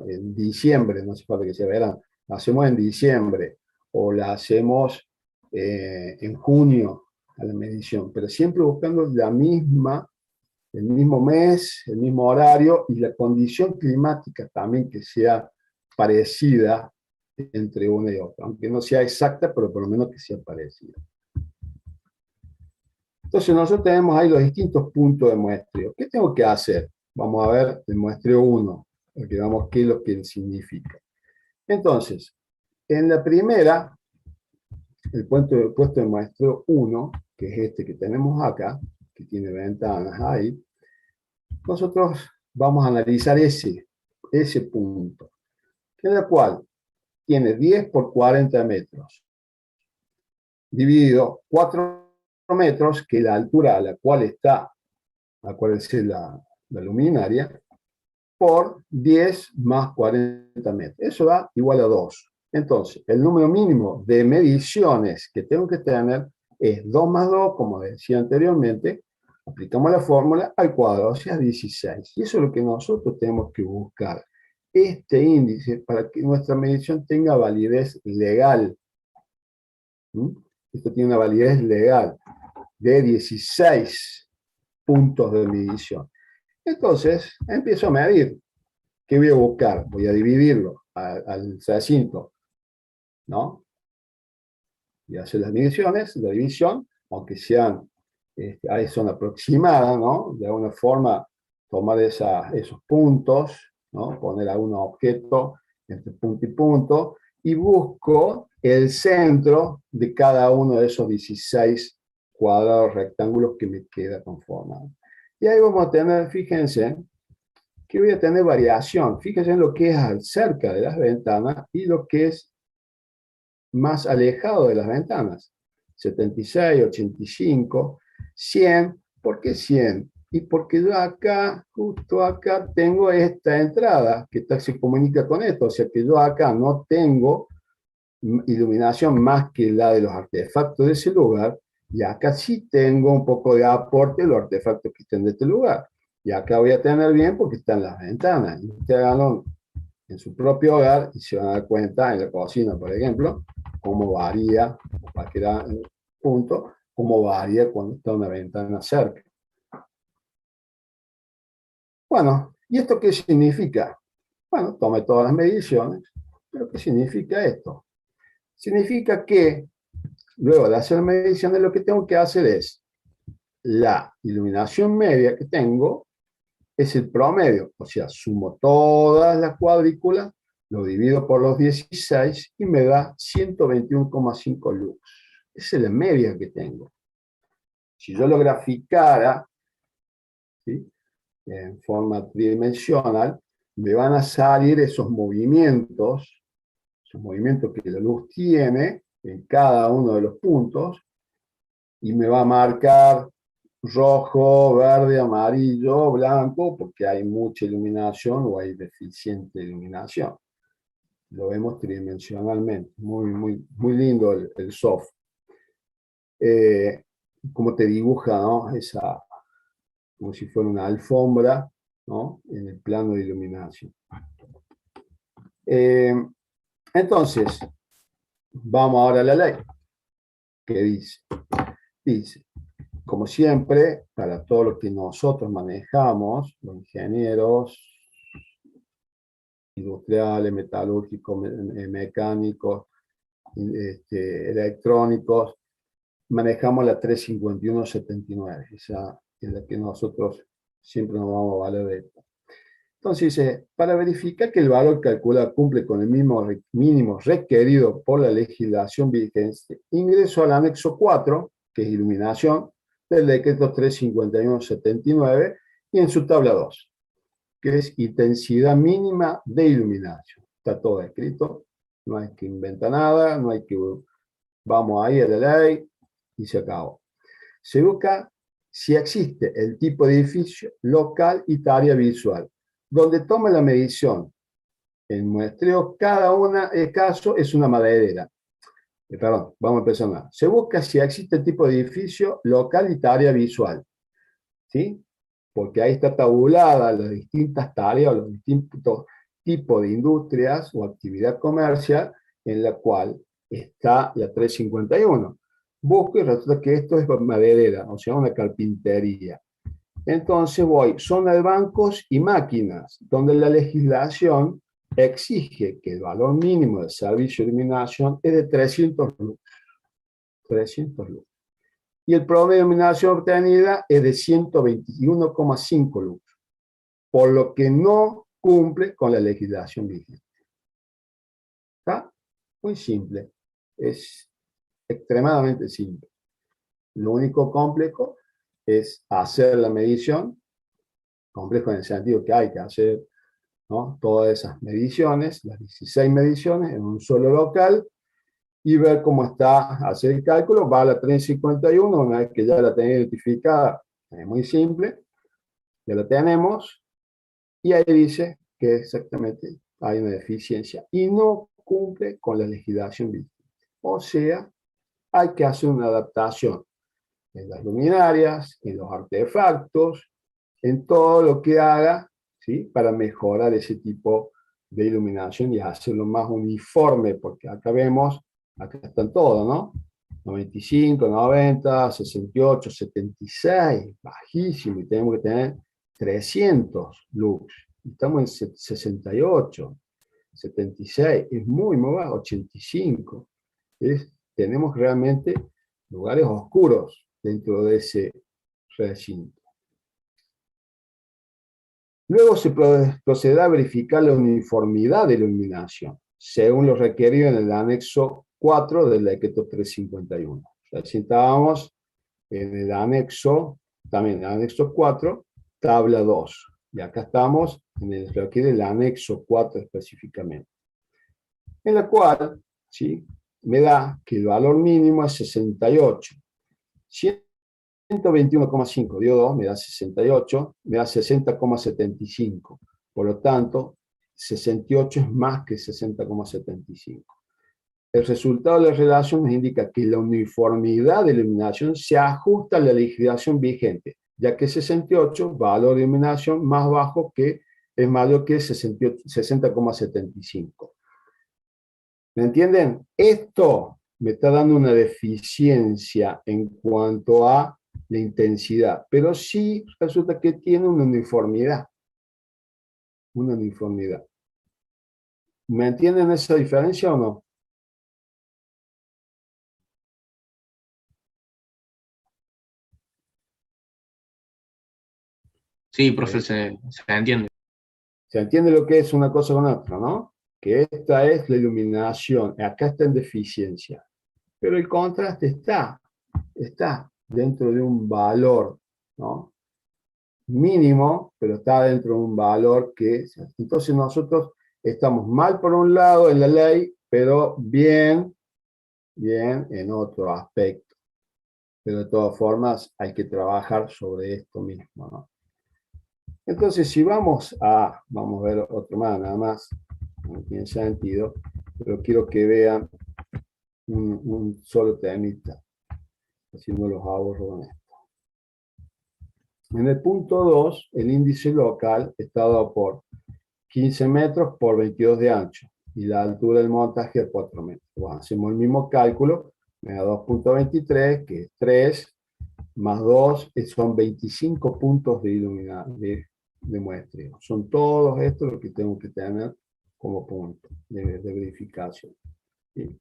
en diciembre, no hace falta que sea verano, la hacemos en diciembre, o la hacemos en junio a la medición, pero siempre buscando la misma, el mismo mes, el mismo horario y la condición climática también que sea parecida entre una y otra, aunque no sea exacta, pero por lo menos que sea parecida. Entonces nosotros tenemos ahí los distintos puntos de muestreo. ¿Qué tengo que hacer? Vamos a ver el muestreo 1, para que veamos qué es lo que significa. Entonces, en la primera, el puesto de muestreo 1, que es este que tenemos acá, que tiene ventanas ahí, nosotros vamos a analizar ese punto, en el cual tiene 10 por 40 metros, dividido 4 metros, que es la altura a la cual está, acuérdense la luminaria, por 10 más 40 metros. Eso da igual a 2. Entonces, el número mínimo de mediciones que tengo que tener es 2 más 2, como decía anteriormente, aplicamos la fórmula al cuadrado, o sea, 16. Y eso es lo que nosotros tenemos que buscar. Este índice para que nuestra medición tenga validez legal. Esto tiene una validez legal de 16 puntos de medición. Entonces, empiezo a medir. ¿Qué voy a buscar? Voy a dividirlo al recinto, ¿no? Y hacer las mediciones, la división, aunque son aproximadas, ¿no? De alguna forma, tomar esos puntos, ¿no? Poner algún objeto entre punto y punto, y busco el centro de cada uno de esos 16 cuadrados rectángulos que me queda conformado. Y ahí vamos a tener, fíjense, que voy a tener variación. Fíjense en lo que es cerca de las ventanas y lo que es más alejado de las ventanas. 76, 85, 100. ¿Por qué 100? Y porque yo acá, justo acá, tengo esta entrada que se comunica con esto. O sea que yo acá no tengo iluminación más que la de los artefactos de ese lugar, y acá sí tengo un poco de aporte de los artefactos que estén de este lugar. Y acá voy a tener bien porque están las ventanas. Y ustedes háganlo en su propio hogar y se van a dar cuenta en la cocina, por ejemplo, cómo varía, para que da punto, cómo varía cuando está una ventana cerca. Bueno, ¿y esto qué significa? Bueno, tome todas las mediciones, pero ¿qué significa esto? Significa que luego de hacer mediciones lo que tengo que hacer es la iluminación media que tengo es el promedio, o sea, sumo todas las cuadrículas, lo divido por los 16 y me da 121,5 lux. Esa es la media que tengo. Si yo lo graficara, ¿sí?, en forma tridimensional, me van a salir esos movimientos que la luz tiene en cada uno de los puntos, y me va a marcar rojo, verde, amarillo, blanco, porque hay mucha iluminación o hay deficiente iluminación. Lo vemos tridimensionalmente. Muy lindo el soft. Como te dibuja, ¿no? Como si fuera una alfombra, ¿no?, en el plano de iluminación. Entonces, vamos ahora a la ley. ¿Qué dice? Dice, como siempre, para todo lo que nosotros manejamos, los ingenieros industriales, metalúrgicos, mecánicos, electrónicos, manejamos la 351-79, esa es la que nosotros siempre nos vamos a valer de esto. Entonces dice, para verificar que el valor calculado cumple con el mismo mínimo requerido por la legislación vigente, ingreso al anexo 4, que es iluminación, del decreto 351/79, y en su tabla 2, que es intensidad mínima de iluminación. Está todo escrito, no hay que inventar nada, no hay que... Vamos ahí a la ley y se acabó. Se busca si existe el tipo de edificio local y tarea visual, donde toma la medición. En muestreo, cada caso es una maderera. Perdón, vamos a empezar más. Se busca si existe el tipo de edificio local y tarea visual. ¿Sí? Porque ahí está tabulada las distintas tareas, los distintos tipos de industrias o actividad comercial en la cual está la 351. Busco y resulta que esto es maderera, o sea, una carpintería. Entonces voy, zona de bancos y máquinas, donde la legislación exige que el valor mínimo de servicio de iluminación es de 300 lux. 300 lux. Y el promedio de iluminación obtenida es de 121,5 lux, por lo que no cumple con la legislación vigente. ¿Está? Muy simple. Es extremadamente simple. Lo único complejo es hacer la medición, complejo en el sentido que hay que hacer, ¿no?, todas esas mediciones, las 16 mediciones en un solo local, y ver cómo está, hacer el cálculo, va a la 351, una vez que ya la tenés identificada, es muy simple, ya la tenemos, y ahí dice que exactamente hay una deficiencia, y no cumple con la legislación vigente. O sea, hay que hacer una adaptación en las luminarias, en los artefactos, en todo lo que haga, ¿sí?, para mejorar ese tipo de iluminación y hacerlo más uniforme, porque acá vemos, acá están todos, ¿no? 95, 90, 68, 76, bajísimo, y tenemos que tener 300 lux. Estamos en 68, 76, es muy bajo, 85. Tenemos realmente lugares oscuros dentro de ese recinto. Luego se procederá a verificar la uniformidad de la iluminación, según lo requerido en el anexo 4 del decreto 351. Recién estábamos en el anexo, también en el anexo 4, tabla 2. Y acá estamos en el que requiere el anexo 4 específicamente. En la cual, ¿sí?, me da que el valor mínimo es 68. 121,5 dio 2, me da 68, me da 60,75. Por lo tanto, 68 es más que 60,75. El resultado de la relación nos indica que la uniformidad de iluminación se ajusta a la legislación vigente, ya que 68, valor de iluminación más bajo que, es mayor que 60,75. ¿Me entienden? Esto me está dando una deficiencia en cuanto a la intensidad, pero sí resulta que tiene una uniformidad. Una uniformidad. ¿Me entienden esa diferencia o no? Sí, profe, se entiende. Se entiende lo que es una cosa con otra, ¿no? Que esta es la iluminación, acá está en deficiencia. Pero el contraste está dentro de un valor, ¿no?, mínimo, pero está dentro de un valor que... Entonces nosotros estamos mal por un lado en la ley, pero bien en otro aspecto. Pero de todas formas hay que trabajar sobre esto mismo, ¿no? Entonces, si vamos a ver otro más, nada más, no tiene sentido, pero quiero que vean un solo temita, así no los ahorro con esto. En el punto 2, el índice local está dado por 15 metros por 22 de ancho, y la altura del montaje es 4 metros. Bueno, hacemos el mismo cálculo, me da 2.23, que es 3, más 2, son 25 puntos de iluminación, de muestreo. Son todos estos los que tengo que tener como punto de verificación. Bien.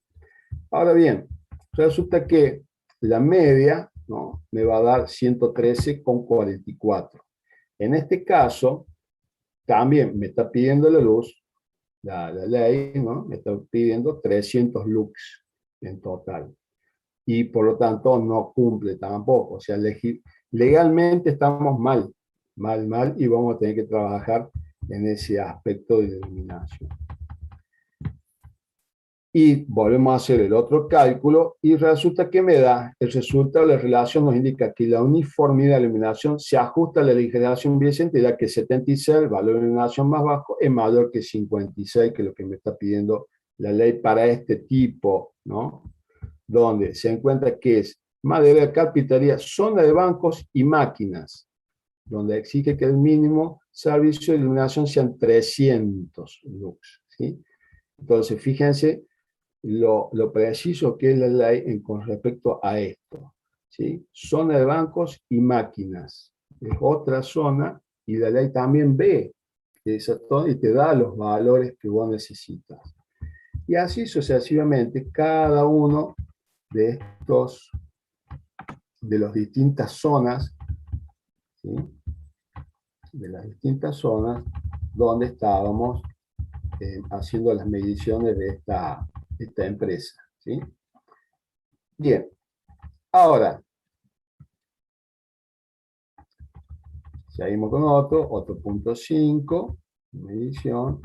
Ahora bien, resulta que la media, ¿no?, me va a dar 113,44. En este caso, también me está pidiendo la luz, la ley, ¿no? Me está pidiendo 300 lux en total. Y por lo tanto no cumple tampoco. O sea, legalmente estamos mal, y vamos a tener que trabajar en ese aspecto de iluminación. Y volvemos a hacer el otro cálculo y resulta que me da, el resultado de la relación nos indica que la uniformidad de la iluminación se ajusta a la legislación vigente, ya que 76, el valor de iluminación más bajo, es mayor que 56, que es lo que me está pidiendo la ley para este tipo, ¿no? Donde se encuentra que es madera de carpintería, zona de bancos y máquinas, donde exige que el mínimo servicio de iluminación sean 300 lux, ¿sí? Entonces, fíjense lo preciso que es la ley con respecto a esto, ¿sí? Zona de bancos y máquinas. Es otra zona y la ley también ve esa zona y te da los valores que vos necesitas. Y así sucesivamente, cada uno de estos, de las distintas zonas, ¿sí? De las distintas zonas donde estábamos haciendo las mediciones de esta empresa, ¿sí? Bien, ahora, seguimos con otro punto 5, medición,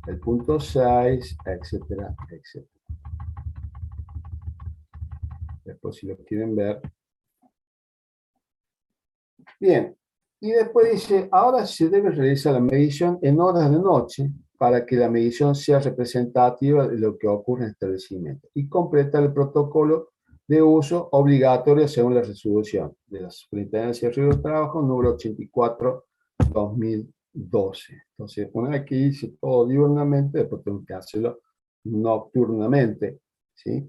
el punto 6, etcétera, etcétera. Después si lo quieren ver. Bien, y después dice, ahora se debe realizar la medición en horas de noche para que la medición sea representativa de lo que ocurre en el establecimiento y completar el protocolo de uso obligatorio según la resolución de la Superintendencia de Río de Trabajo número 84/2012. Entonces, una vez que hice todo diurnamente, después tengo que hacerlo nocturnamente, ¿sí?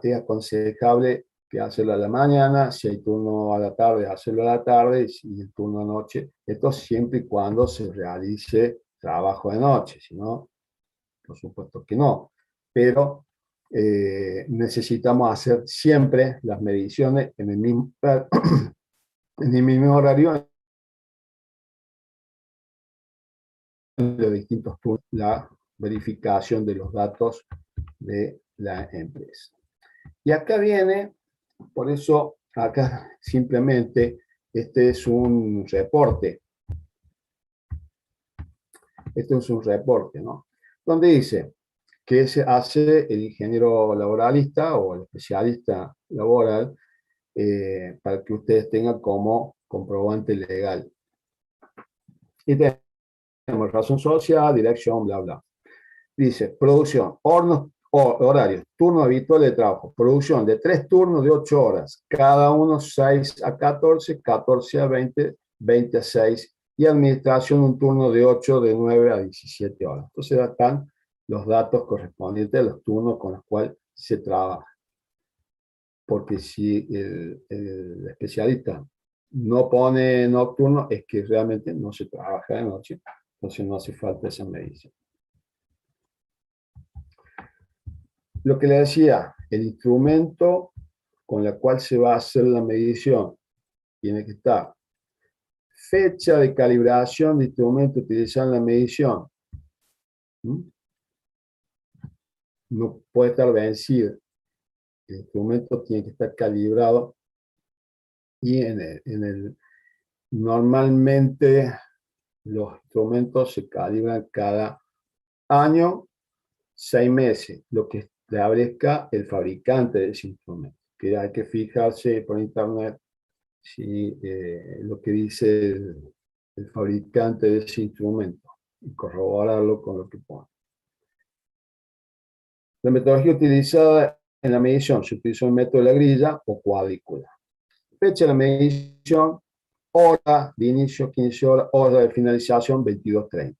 Es aconsejable que hacerlo a la mañana, si hay turno a la tarde, hacerlo a la tarde, y el turno a noche, esto siempre y cuando se realice trabajo de noche, si no, por supuesto que no, pero necesitamos hacer siempre las mediciones en el mismo, en el mismo horario, de distintos turnos, la verificación de los datos de la empresa. Y acá viene, por eso acá simplemente este es un reporte. Este es un reporte, ¿no? Donde dice que se hace el ingeniero laboralista o el especialista laboral para que ustedes tengan como comprobante legal. Y tenemos razón social, dirección, bla, bla. Dice, producción, horarios, turno habitual de trabajo, producción de 3 turnos de 8 horas, cada uno 6 a 14, 14 a 20, 20 a 6, y administración un turno de 8, de 9 a 17 horas. Entonces están los datos correspondientes a los turnos con los cuales se trabaja. Porque si el especialista no pone nocturno, es que realmente no se trabaja de noche, entonces no hace falta esa medición. Lo que le decía, el instrumento con el cual se va a hacer la medición tiene que estar fecha de calibración de instrumento utilizado en la medición. No puede estar vencido. El instrumento tiene que estar calibrado y normalmente los instrumentos se calibran cada año, 6 meses, lo que establezca el fabricante de ese instrumento. Que hay que fijarse por internet si lo que dice el fabricante de ese instrumento y corroborarlo con lo que pone. La metodología utilizada en la medición se utilizó el método de la grilla o cuadrícula. Fecha de la medición, hora de inicio 15 horas, hora de finalización 22:30.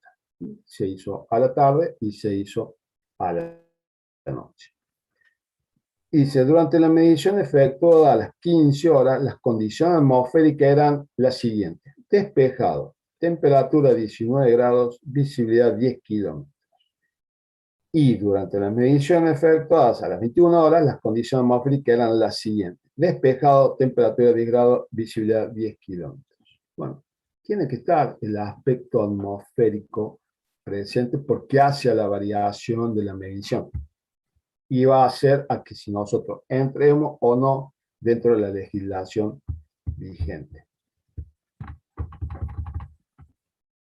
Se hizo a la tarde y se hizo a la noche. Dice, durante la medición efectuada a las 15 horas, las condiciones atmosféricas eran las siguientes. Despejado, temperatura 19 grados, visibilidad 10 kilómetros. Y durante las mediciones efectuadas a las 21 horas, las condiciones atmosféricas eran las siguientes. Despejado, temperatura 10 grados, visibilidad 10 kilómetros. Bueno, tiene que estar el aspecto atmosférico presente porque hace a la variación de la medición. Y va a hacer a que si nosotros entremos o no dentro de la legislación vigente.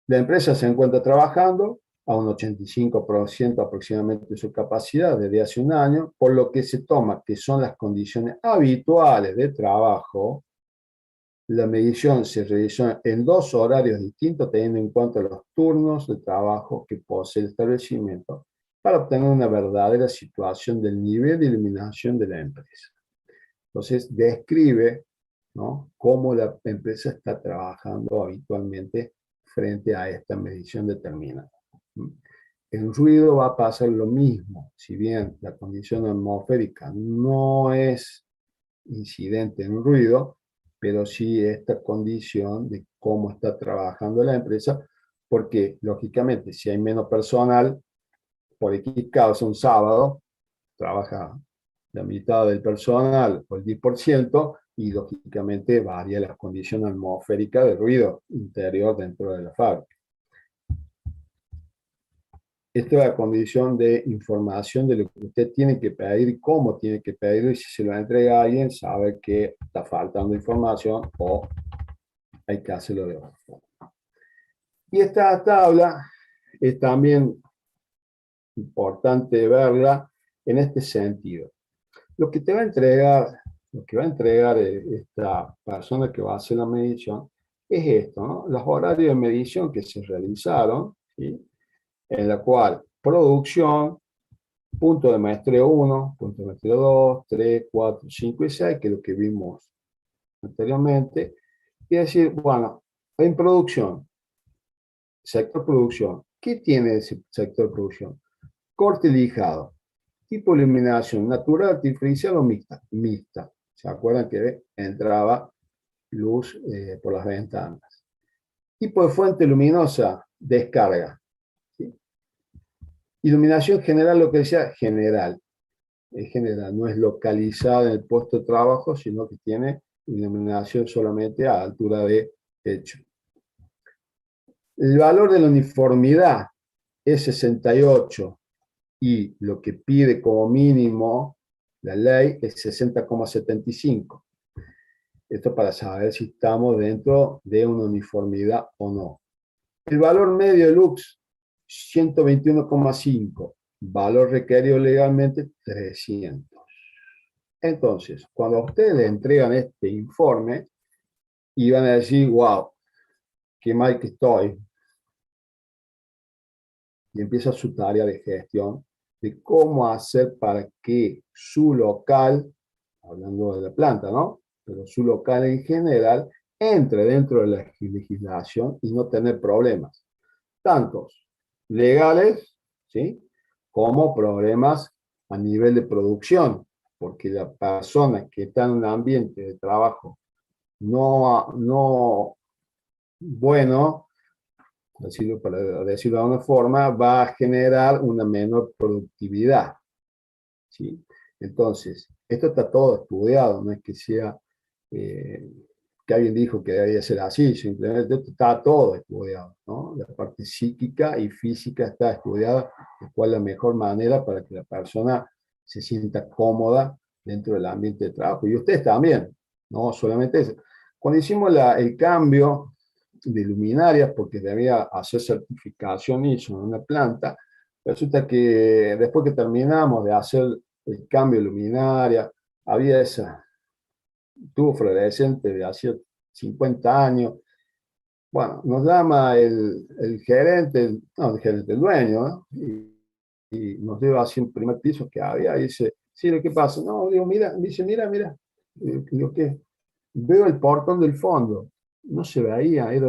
La empresa se encuentra trabajando a un 85% aproximadamente de su capacidad desde hace un año, por lo que se toma que son las condiciones habituales de trabajo. La medición se realizó en 2 horarios distintos, teniendo en cuenta los turnos de trabajo que posee el establecimiento, para obtener una verdadera situación del nivel de iluminación de la empresa. Entonces, describe, ¿no?, cómo la empresa está trabajando habitualmente frente a esta medición determinada. En ruido va a pasar lo mismo, si bien la condición atmosférica no es incidente en ruido, pero sí esta condición de cómo está trabajando la empresa, porque lógicamente si hay menos personal, por X causa un sábado, trabaja la mitad del personal o el 10%, y lógicamente varía la condición atmosférica de ruido interior dentro de la fábrica. Esta es la condición de información de lo que usted tiene que pedir y cómo tiene que pedirlo, y si se lo entrega a alguien, sabe que está faltando información o hay que hacerlo de otra forma. Y esta tabla es también importante verla en este sentido. Lo que va a entregar esta persona que va a hacer la medición es esto, ¿no? Los horarios de medición que se realizaron, ¿sí?, en la cual producción, punto de muestreo 1, punto de muestreo 2, 3, 4, 5 y 6, que es lo que vimos anteriormente, y decir, bueno, en producción, sector producción, ¿qué tiene ese sector producción? Corte lijado, tipo de iluminación natural, artificial o mixta. Mixta. ¿Se acuerdan que entraba luz por las ventanas? Tipo de fuente luminosa, descarga. ¿Sí? Iluminación general, lo que decía, general. Es general, no es localizada en el puesto de trabajo, sino que tiene iluminación solamente a altura de techo. El valor de la uniformidad es 68 y lo que pide como mínimo la ley es 60,75. Esto para saber si estamos dentro de una uniformidad o no. El valor medio de lux, 121,5. Valor requerido legalmente, 300. Entonces, cuando a ustedes le entregan este informe, y van a decir, wow, qué mal que estoy, y empieza su tarea de gestión de cómo hacer para que su local, hablando de la planta, ¿no?, pero su local en general, entre dentro de la legislación y no tener problemas, tantos legales, ¿sí?, como problemas a nivel de producción, porque la persona que está en un ambiente de trabajo no bueno, para decirlo de alguna forma, va a generar una menor productividad, ¿sí? Entonces, esto está todo estudiado, no es que sea que alguien dijo que debía ser así, simplemente esto está todo estudiado, ¿no? La parte psíquica y física está estudiada, de cuál es la mejor manera para que la persona se sienta cómoda dentro del ambiente de trabajo. Y ustedes también, no solamente eso. Cuando hicimos el cambio de luminarias, porque debía hacer certificación ISO en una planta, resulta que después que terminamos de hacer el cambio de luminaria, había esa tubo fluorescente de hace 50 años. Bueno, nos llama el gerente, no, el gerente, el dueño, ¿no?, y nos lleva así un primer piso que había, y dice, sí, ¿qué pasa? No, digo, mira, dice, mira, digo, ¿qué? Veo el portón del fondo, no se veía, era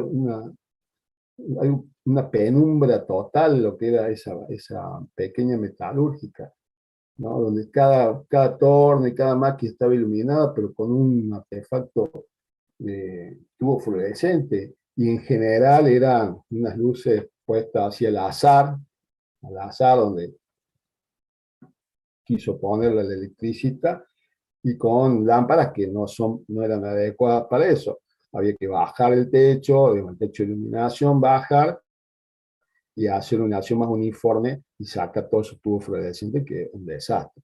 una penumbra total lo que era esa pequeña metalúrgica, ¿no?, donde cada torno y cada máquina estaba iluminada, pero con un artefacto de tubo fluorescente, y en general eran unas luces puestas hacia al azar, donde quiso poner la electricidad, y con lámparas que no eran adecuadas para eso. había que bajar el techo, el techo de iluminación, bajar y hacer una iluminación más uniforme y sacar todos esos tubos fluorescentes, que es un desastre.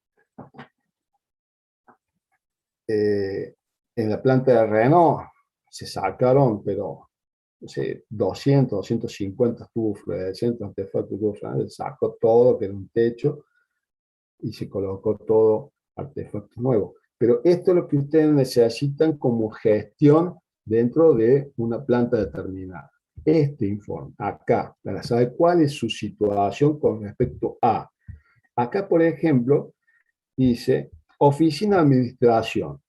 En la planta de Renault se sacaron, pero no sé, 200, 250 tubos fluorescentes, artefactos tubos fluorescentes, se sacó todo, que era un techo, y se colocó todo artefactos nuevos. Pero esto es lo que ustedes necesitan como gestión dentro de una planta determinada. Este informe, acá, para saber cuál es su situación con respecto a. Acá, por ejemplo, dice oficina de administración.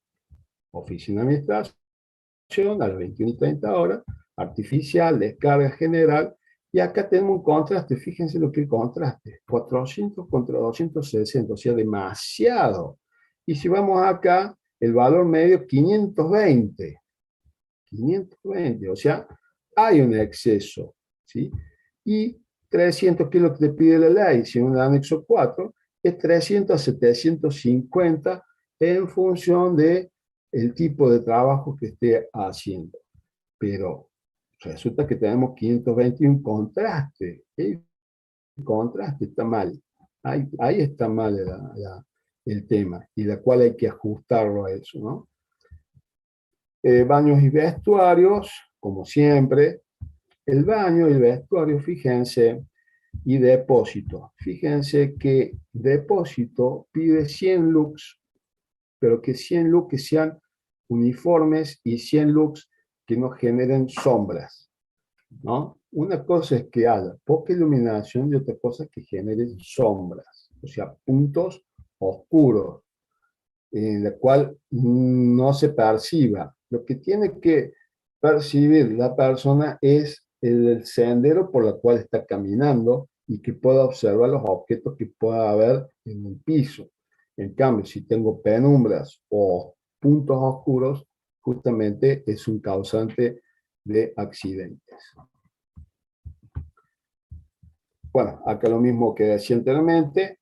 Oficina de administración a las 21 y 30 horas, artificial, descarga general, y acá tenemos un contraste, fíjense lo que es el contraste, 400 contra 260, o sea, demasiado. Y si vamos acá, el valor medio 520, 520, o sea, hay un exceso, ¿sí? Y 300, que es lo que te pide la ley, si en el anexo 4, es 300 a 750 en función de el tipo de trabajo que esté haciendo. Pero resulta que tenemos 521 contraste. El contraste está mal. Ahí está mal el tema, y la cual hay que ajustarlo a eso, ¿no? Baños y vestuarios, como siempre. El baño y el vestuario, fíjense, y depósito. Fíjense que depósito pide 100 lux, pero que 100 lux que sean uniformes y 100 lux que no generen sombras, ¿no? Una cosa es que haya poca iluminación y otra cosa es que genere sombras, o sea, puntos oscuros, en la cual no se perciba. Lo que tiene que percibir la persona es el sendero por el cual está caminando y que pueda observar los objetos que pueda haber en el piso. En cambio, si tengo penumbras o puntos oscuros, justamente es un causante de accidentes. Bueno, acá lo mismo que decía anteriormente.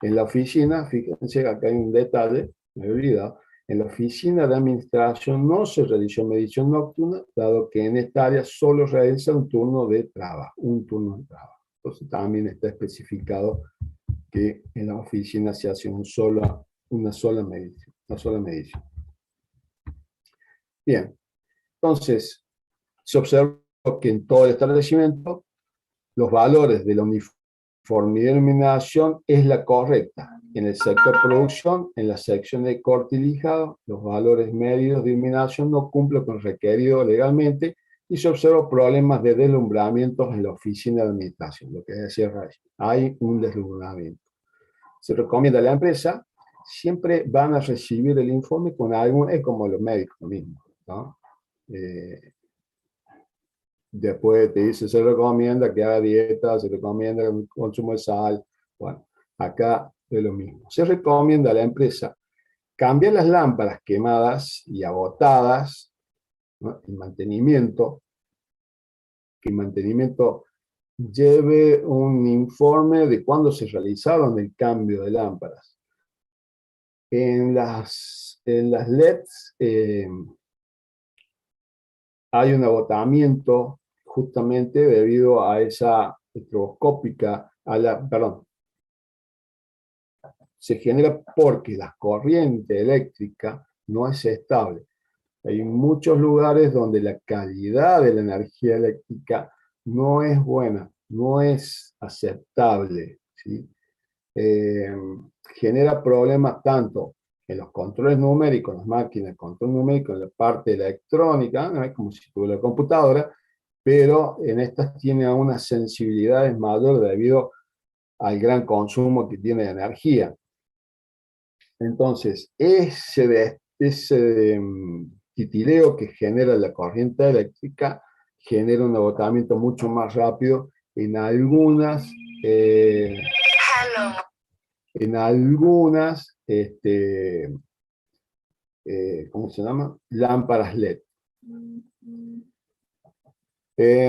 En la oficina, fíjense, acá hay un detalle, me he olvidado. En la oficina de administración no se realizó medición nocturna, dado que en esta área solo realiza un turno de trabajo, Entonces también está especificado que en la oficina se hace una sola medición. Bien, entonces se observa que en todo el establecimiento los valores de la uniformidad de iluminación es la correcta. En el sector producción, en la sección de corte y lijado, los valores medios de iluminación no cumplen con lo requerido legalmente y se observan problemas de deslumbramientos en la oficina de administración, lo que decía Ray. Hay un deslumbramiento. Se recomienda a la empresa, siempre van a recibir el informe con algún, es como los médicos mismos, ¿no? Después te dice, se recomienda que haga dieta, se recomienda el consumo de sal. Bueno, acá es lo mismo. Se recomienda a la empresa cambiar las lámparas quemadas y agotadas, ¿no? Que el mantenimiento lleve un informe de cuándo se realizaron el cambio de lámparas. En las LEDs hay un agotamiento justamente debido a esa estroboscópica, se genera porque la corriente eléctrica no es estable. Hay muchos lugares donde la calidad de la energía eléctrica no es buena, no es aceptable, ¿sí? Genera problemas tanto en los controles numéricos, las máquinas, control numérico en la parte electrónica, ¿no? Es como si tuviera la computadora, pero en estas tiene unas sensibilidades mayores debido al gran consumo que tiene de energía. Entonces, ese titileo que genera la corriente eléctrica genera un agotamiento mucho más rápido en algunas ¿cómo se llama? Lámparas LED.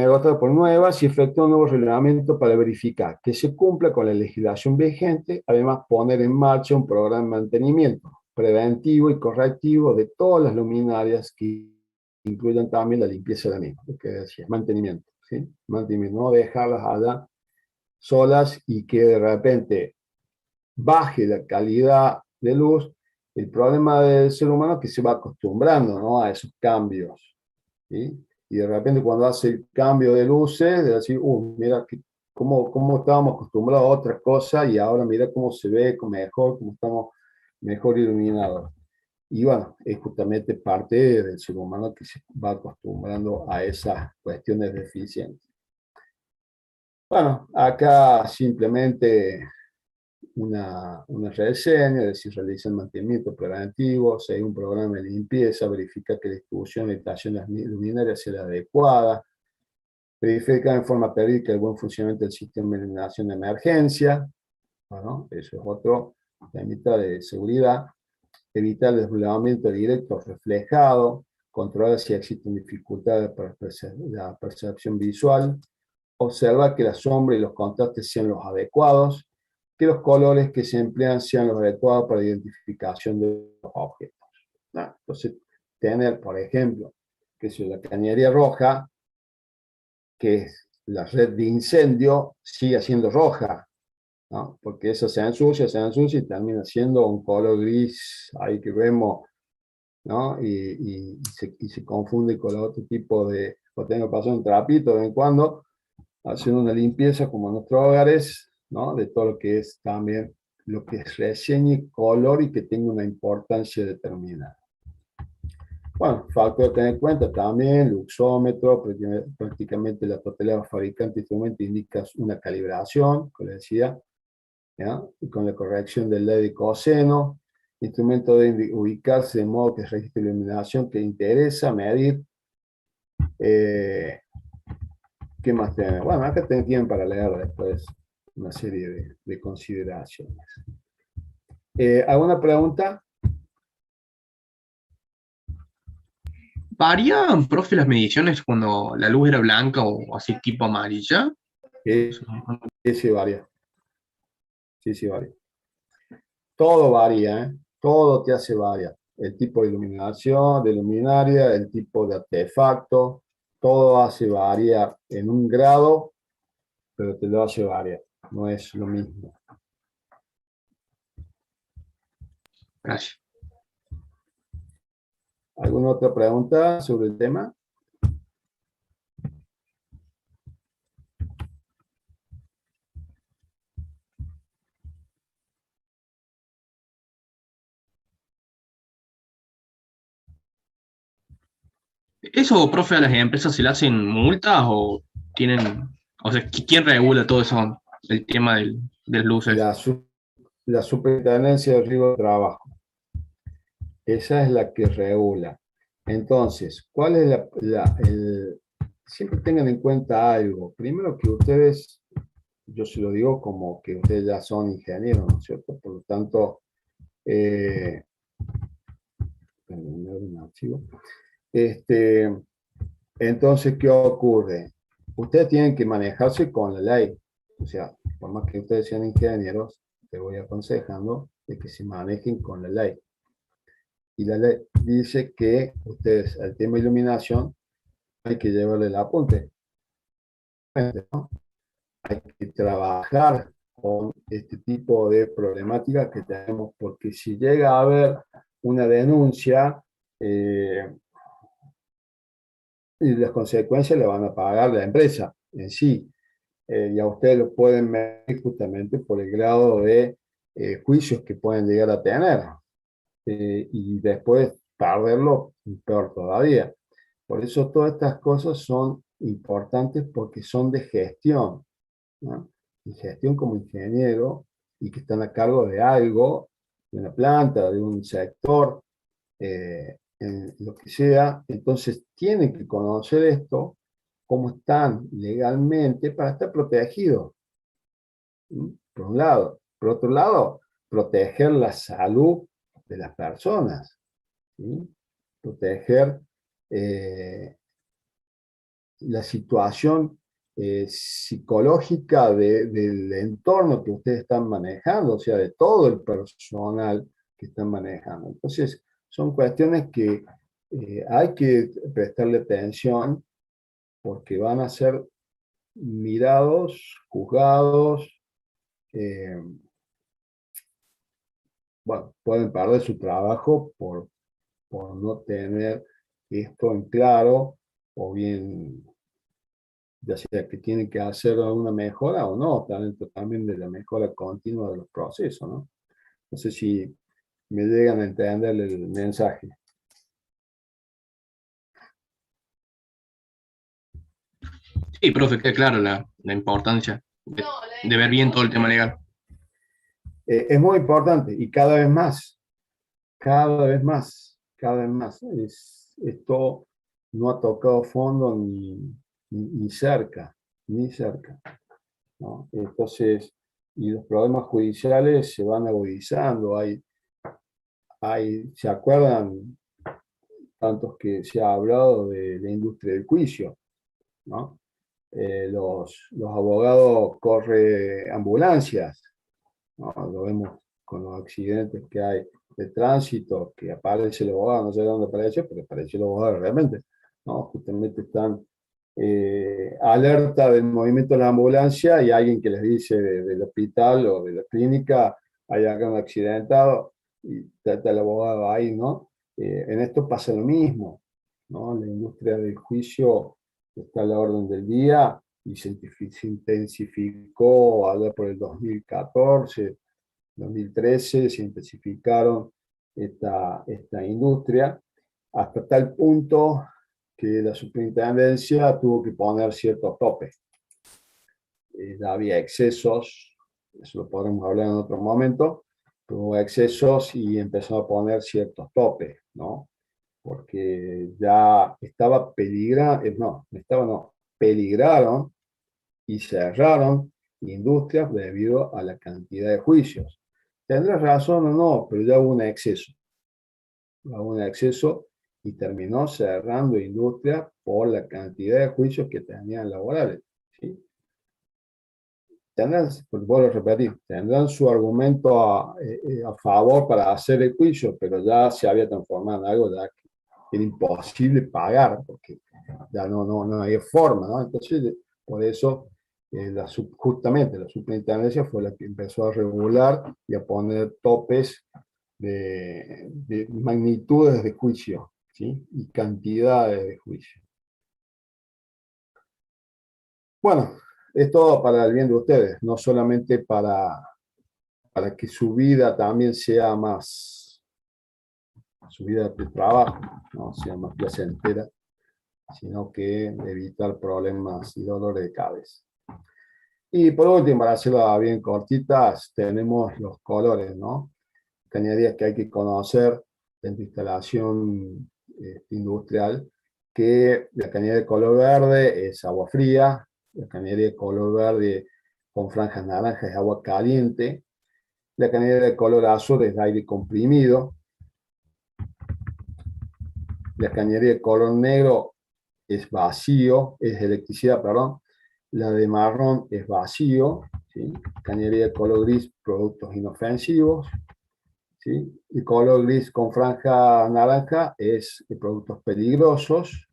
Otra por nueva, si efectúa un nuevo reglamento para verificar que se cumpla con la legislación vigente, además poner en marcha un programa de mantenimiento. preventivo y correctivo de todas las luminarias que incluyan también la limpieza de la misma, lo que decía, mantenimiento, ¿sí? Mantenimiento, no dejarlas allá solas y que de repente baje la calidad de luz. El problema del ser humano es que se va acostumbrando, ¿no?, a esos cambios, ¿sí? Y de repente cuando hace el cambio de luces, de decir, mira cómo estábamos acostumbrados a otra cosa y ahora mira cómo se ve mejor, cómo estamos mejor iluminados. Y bueno, es justamente parte del ser humano que se va acostumbrando a esas cuestiones deficientes. Bueno, acá simplemente una reseña de si realiza el mantenimiento preventivo, si hay un programa de limpieza, verifica que la distribución y orientación de las luminarias sea la adecuada, verifica en forma periódica el buen funcionamiento del sistema de iluminación de emergencia. Bueno, eso es otro tema de seguridad. Evitar el desdoblamiento directo reflejado, controlar si existen dificultades para la percepción visual, observa que la sombra y los contrastes sean los adecuados, que los colores que se emplean sean los adecuados para la identificación de los objetos. Entonces, tener, por ejemplo, que si la cañería roja, que es la red de incendio, sigue siendo roja, ¿no? Porque eso se ensucia y termina siendo un color gris, ahí que vemos, ¿no? Y se confunde con otro tipo de, o tengo que pasar un trapito de vez en cuando, haciendo una limpieza como en nuestros hogares, ¿no?, de todo lo que es también, lo que es reseña y color y que tenga una importancia determinada. Bueno, factor a tener en cuenta también, luxómetro, prácticamente la totalidad de los fabricantes de instrumentos indica una calibración, como les decía, ¿ya? Y con la corrección del led y coseno. El instrumento debe ubicarse de modo que registre la iluminación que interesa medir. ¿Qué más tenemos? Bueno, acá tienen para leer después una serie de consideraciones. ¿Alguna pregunta? ¿Varían, profe, las mediciones cuando la luz era blanca o así tipo amarilla? Sí, sí varía. Sí, sí varía. Todo varía, ¿eh? Todo te hace variar. El tipo de iluminación, de luminaria, el tipo de artefacto, todo hace variar en un grado, pero te lo hace variar. No es lo mismo. Gracias. ¿Alguna otra pregunta sobre el tema? ¿Eso, profe, a las empresas se le hacen multas o tienen, o sea, quién regula todo eso, el tema de las luces? La Superintendencia de Riesgo de Trabajo. Esa es la que regula. Entonces, ¿cuál es siempre tengan en cuenta algo. Primero que ustedes, yo se lo digo como que ustedes ya son ingenieros, ¿no es cierto? Por lo tanto, un archivo. Entonces, ¿qué ocurre? Ustedes tienen que manejarse con la ley. O sea, por más que ustedes sean ingenieros, te voy aconsejando de que se manejen con la ley. Y la ley dice que ustedes, al tema de iluminación, hay que llevarle el apunte, ¿no? Hay que trabajar con este tipo de problemáticas que tenemos, porque si llega a haber una denuncia, y las consecuencias le van a pagar la empresa en sí. Y a ustedes lo pueden medir justamente por el grado de juicios que pueden llegar a tener. Y después perderlo, peor todavía. Por eso todas estas cosas son importantes porque son de gestión, ¿no? Y gestión como ingeniero y que están a cargo de algo, de una planta, de un sector, en lo que sea, entonces tienen que conocer esto, cómo están legalmente para estar protegidos, ¿sí? Por un lado. Por otro lado, proteger la salud de las personas, ¿sí? Proteger la situación psicológica del entorno que ustedes están manejando, o sea, de todo el personal que están manejando. Entonces, son cuestiones que hay que prestarle atención porque van a ser mirados, juzgados, bueno, pueden perder su trabajo por no tener esto en claro, o bien, ya sea que tienen que hacer alguna mejora o no, está dentro también de la mejora continua de los procesos, ¿no? No sé si me llegan a entender el mensaje. Sí, profe, queda claro la importancia de ver bien todo el tema legal. Es muy importante y cada vez más, cada vez más, cada vez más. Esto no ha tocado fondo ni cerca, ni cerca, ¿no? Entonces, y los problemas judiciales se van agudizando. ¿Se acuerdan tantos que se ha hablado de la industria del juicio, ¿no? Los abogados corren ambulancias, ¿no? Lo vemos con los accidentes que hay de tránsito, que aparece el abogado, no sé de dónde aparece, pero aparece el abogado realmente, ¿no? Justamente están alerta del movimiento de la ambulancia y alguien que les dice del hospital o de la clínica, hay acá un accidentado, y está el abogado ahí, ¿no? En esto pasa lo mismo, ¿no? La industria del juicio está a la orden del día y se intensificó allá por el 2014, 2013, se intensificaron esta industria hasta tal punto que la superintendencia tuvo que poner ciertos topes. Había excesos, eso lo podremos hablar en otro momento, pero hubo excesos y empezó a poner ciertos topes, ¿no? Porque ya estaba peligraron y cerraron industrias debido a la cantidad de juicios. Tendrás razón o no, pero ya hubo un exceso. Hubo un exceso y terminó cerrando industrias por la cantidad de juicios que tenían laborales, ¿sí? Vuelvo a repetir, tendrán su argumento a favor para hacer el juicio, pero ya se había transformado en algo ya que era imposible pagar, porque ya no había forma, ¿no? Entonces, por eso, justamente la superintendencia fue la que empezó a regular y a poner topes de magnitudes de juicio, ¿sí? Y cantidades de juicio. Bueno, es todo para el bien de ustedes, no solamente para que su vida también sea más, su vida de trabajo, ¿no? Sea más placentera, sino que evitar problemas y dolores de cabeza. Y por último, para hacerlo bien cortitas, tenemos los colores, ¿no? Cañerías que hay que conocer en tu instalación industrial, que la cañería de color verde es agua fría, la cañería de color verde con franjas naranjas es agua caliente, la cañería de color azul es aire comprimido, la cañería de color negro es vacío, es electricidad, perdón, la de marrón es vacío, ¿sí? Cañería de color gris, productos inofensivos, ¿sí? El color gris con franja naranja es de productos peligrosos.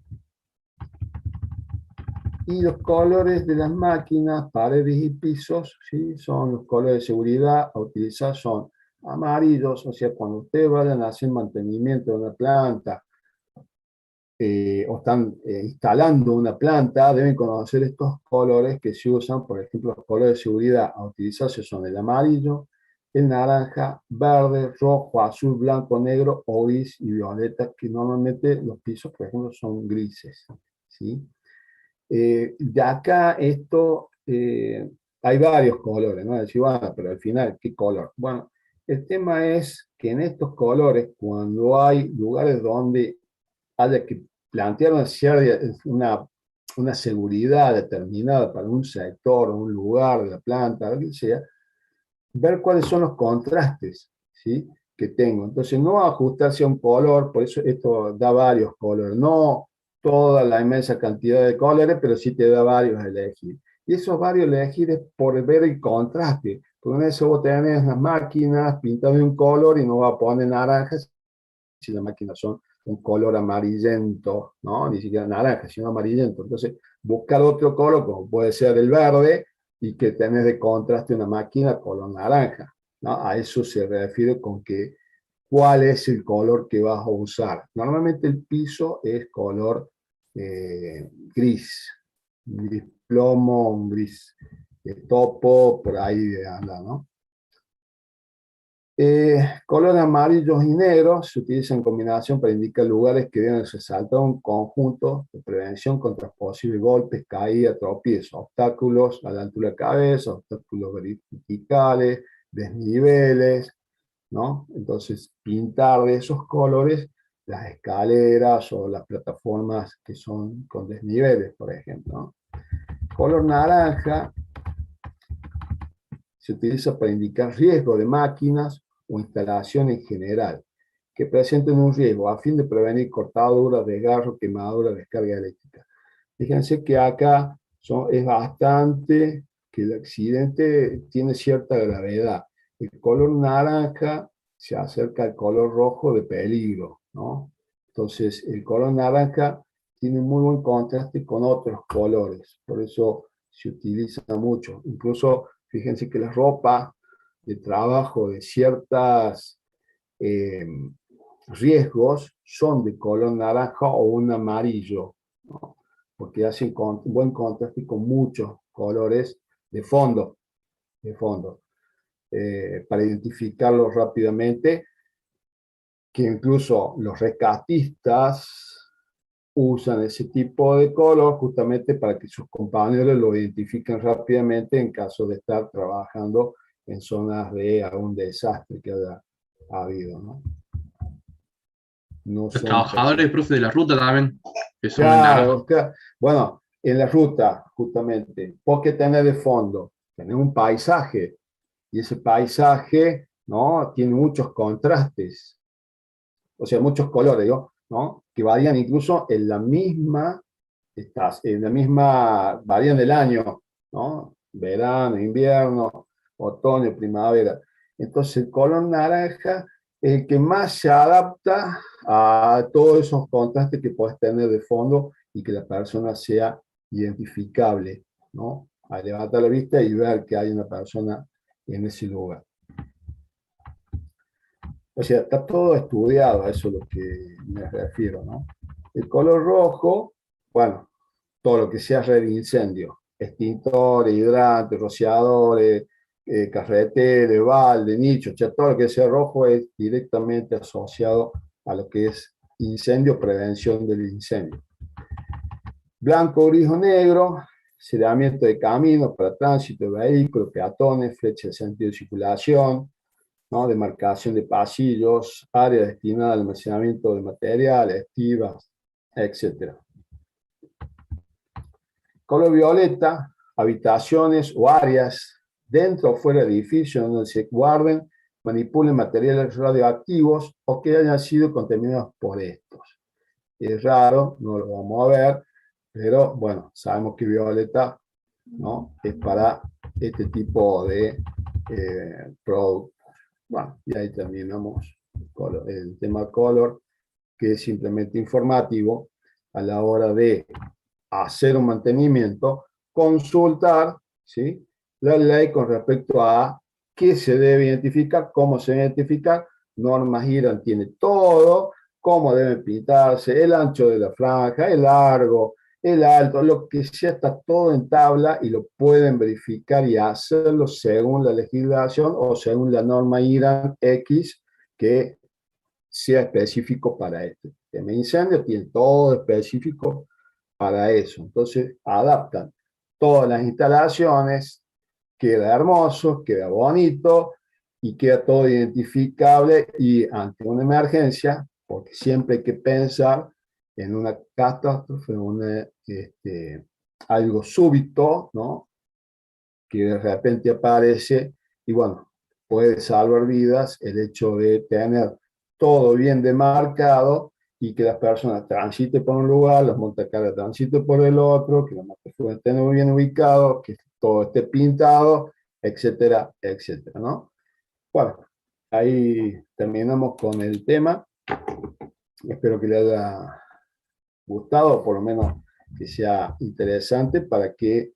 Y los colores de las máquinas, paredes y pisos, ¿sí? Son los colores de seguridad a utilizar, son amarillos, o sea, cuando ustedes vayan a hacer mantenimiento de una planta o están instalando una planta, deben conocer estos colores que se usan. Por ejemplo, los colores de seguridad a utilizarse son el amarillo, el naranja, verde, rojo, azul, blanco, negro, o gris y violeta, que normalmente los pisos, por ejemplo, son grises, ¿sí? De acá hay varios colores, ¿no? Decir, bueno, pero al final, ¿qué color? Bueno, el tema es que en estos colores, cuando hay lugares donde haya que plantear una seguridad determinada para un sector o un lugar de la planta, lo que sea, ver cuáles son los contrastes, ¿sí? Que tengo. Entonces, no ajustarse a un color, por eso esto da varios colores, no toda la inmensa cantidad de colores, pero sí te da varios a elegir. Y esos varios elegir es por ver el contraste, Con eso vos tenés las máquinas pintadas de un color y no va a poner naranjas si las máquinas son un color amarillento, ¿no? Ni siquiera naranja, sino amarillento. Entonces, buscar otro color, como puede ser el verde, y que tenés de contraste una máquina color naranja, ¿no? A eso se refiere con que cuál es el color que vas a usar. Normalmente el piso es color gris, gris plomo, un gris topo, por ahí anda, ¿no? Colores amarillos y negros se utilizan en combinación para indicar lugares que deben resaltar un conjunto de prevención contra posibles golpes, caídas, tropiezos, obstáculos a la altura de la cabeza, obstáculos verticales, desniveles, ¿no? Entonces, pintar de esos colores las escaleras o las plataformas que son con desniveles, por ejemplo, ¿no? Color naranja se utiliza para indicar riesgo de máquinas o instalación en general que presenten un riesgo a fin de prevenir cortaduras, desgarro, quemaduras, descarga eléctrica. Fíjense que acá es bastante que el accidente tiene cierta gravedad. El color naranja se acerca al color rojo de peligro, ¿no? Entonces, el color naranja tiene muy buen contraste con otros colores, por eso se utiliza mucho. Incluso, fíjense que la ropa de trabajo de ciertas eh, riesgos son de color naranja o un amarillo, ¿no? Porque hacen buen contraste con muchos colores de fondo, para identificarlos rápidamente, que incluso los rescatistas usan ese tipo de color justamente para que sus compañeros lo identifiquen rápidamente en caso de estar trabajando en zonas de algún desastre que haya habido, ¿no? No Los son trabajadores, profe, de la ruta también, que son en naranja. claro. Bueno, en la ruta, justamente, ¿por qué tenés de fondo? Tenés un paisaje, y ese paisaje, ¿no? Tiene muchos contrastes, o sea, muchos colores, digo, ¿no? Que varían incluso en la misma, varían del año, ¿no? Verano, invierno, otoño, primavera. Entonces, el color naranja es el que más se adapta a todos esos contrastes que puedes tener de fondo y que la persona sea identificable, ¿no? A levantar la vista y ver que hay una persona en ese lugar. O sea, está todo estudiado, a eso es lo que me refiero, ¿no? El color rojo, bueno, todo lo que sea red de incendio, extintores, hidrantes, rociadores, carreteres, balde, nicho, o sea, todo lo que sea rojo es directamente asociado a lo que es incendio, prevención del incendio. Blanco, gris o negro, señalamiento de caminos para tránsito de vehículos, peatones, flecha de sentido de circulación, ¿no? Demarcación de pasillos, área destinada al almacenamiento de materiales, estivas, etc. Color violeta, habitaciones o áreas dentro o fuera del edificio donde se guarden, manipulen materiales radioactivos o que hayan sido contaminados por estos. Es raro, no lo vamos a ver, pero bueno, sabemos que violeta, ¿no? Es para este tipo de productos. Bueno, y ahí terminamos el tema color, que es simplemente informativo a la hora de hacer un mantenimiento, consultar, ¿sí?, la ley con respecto a qué se debe identificar, cómo se debe identificar. Normas IRAN tiene todo, cómo debe pintarse, el ancho de la franja, el largo, el alto, lo que sea, está todo en tabla y lo pueden verificar y hacerlo según la legislación o según la norma IRAN X que sea específico para este tema de incendio. Tiene todo específico para eso. Entonces adaptan todas las instalaciones, queda hermoso, queda bonito y queda todo identificable, y ante una emergencia, porque siempre hay que pensar en una catástrofe, algo súbito, ¿no? Que de repente aparece y bueno, puede salvar vidas el hecho de tener todo bien demarcado y que las personas transiten por un lugar, los montacargas transiten por el otro, que los montacargas estén muy bien ubicados, que todo esté pintado etcétera, etcétera, ¿no? Bueno, ahí terminamos con el tema. Espero que les haya gustado, o por lo menos que sea interesante para que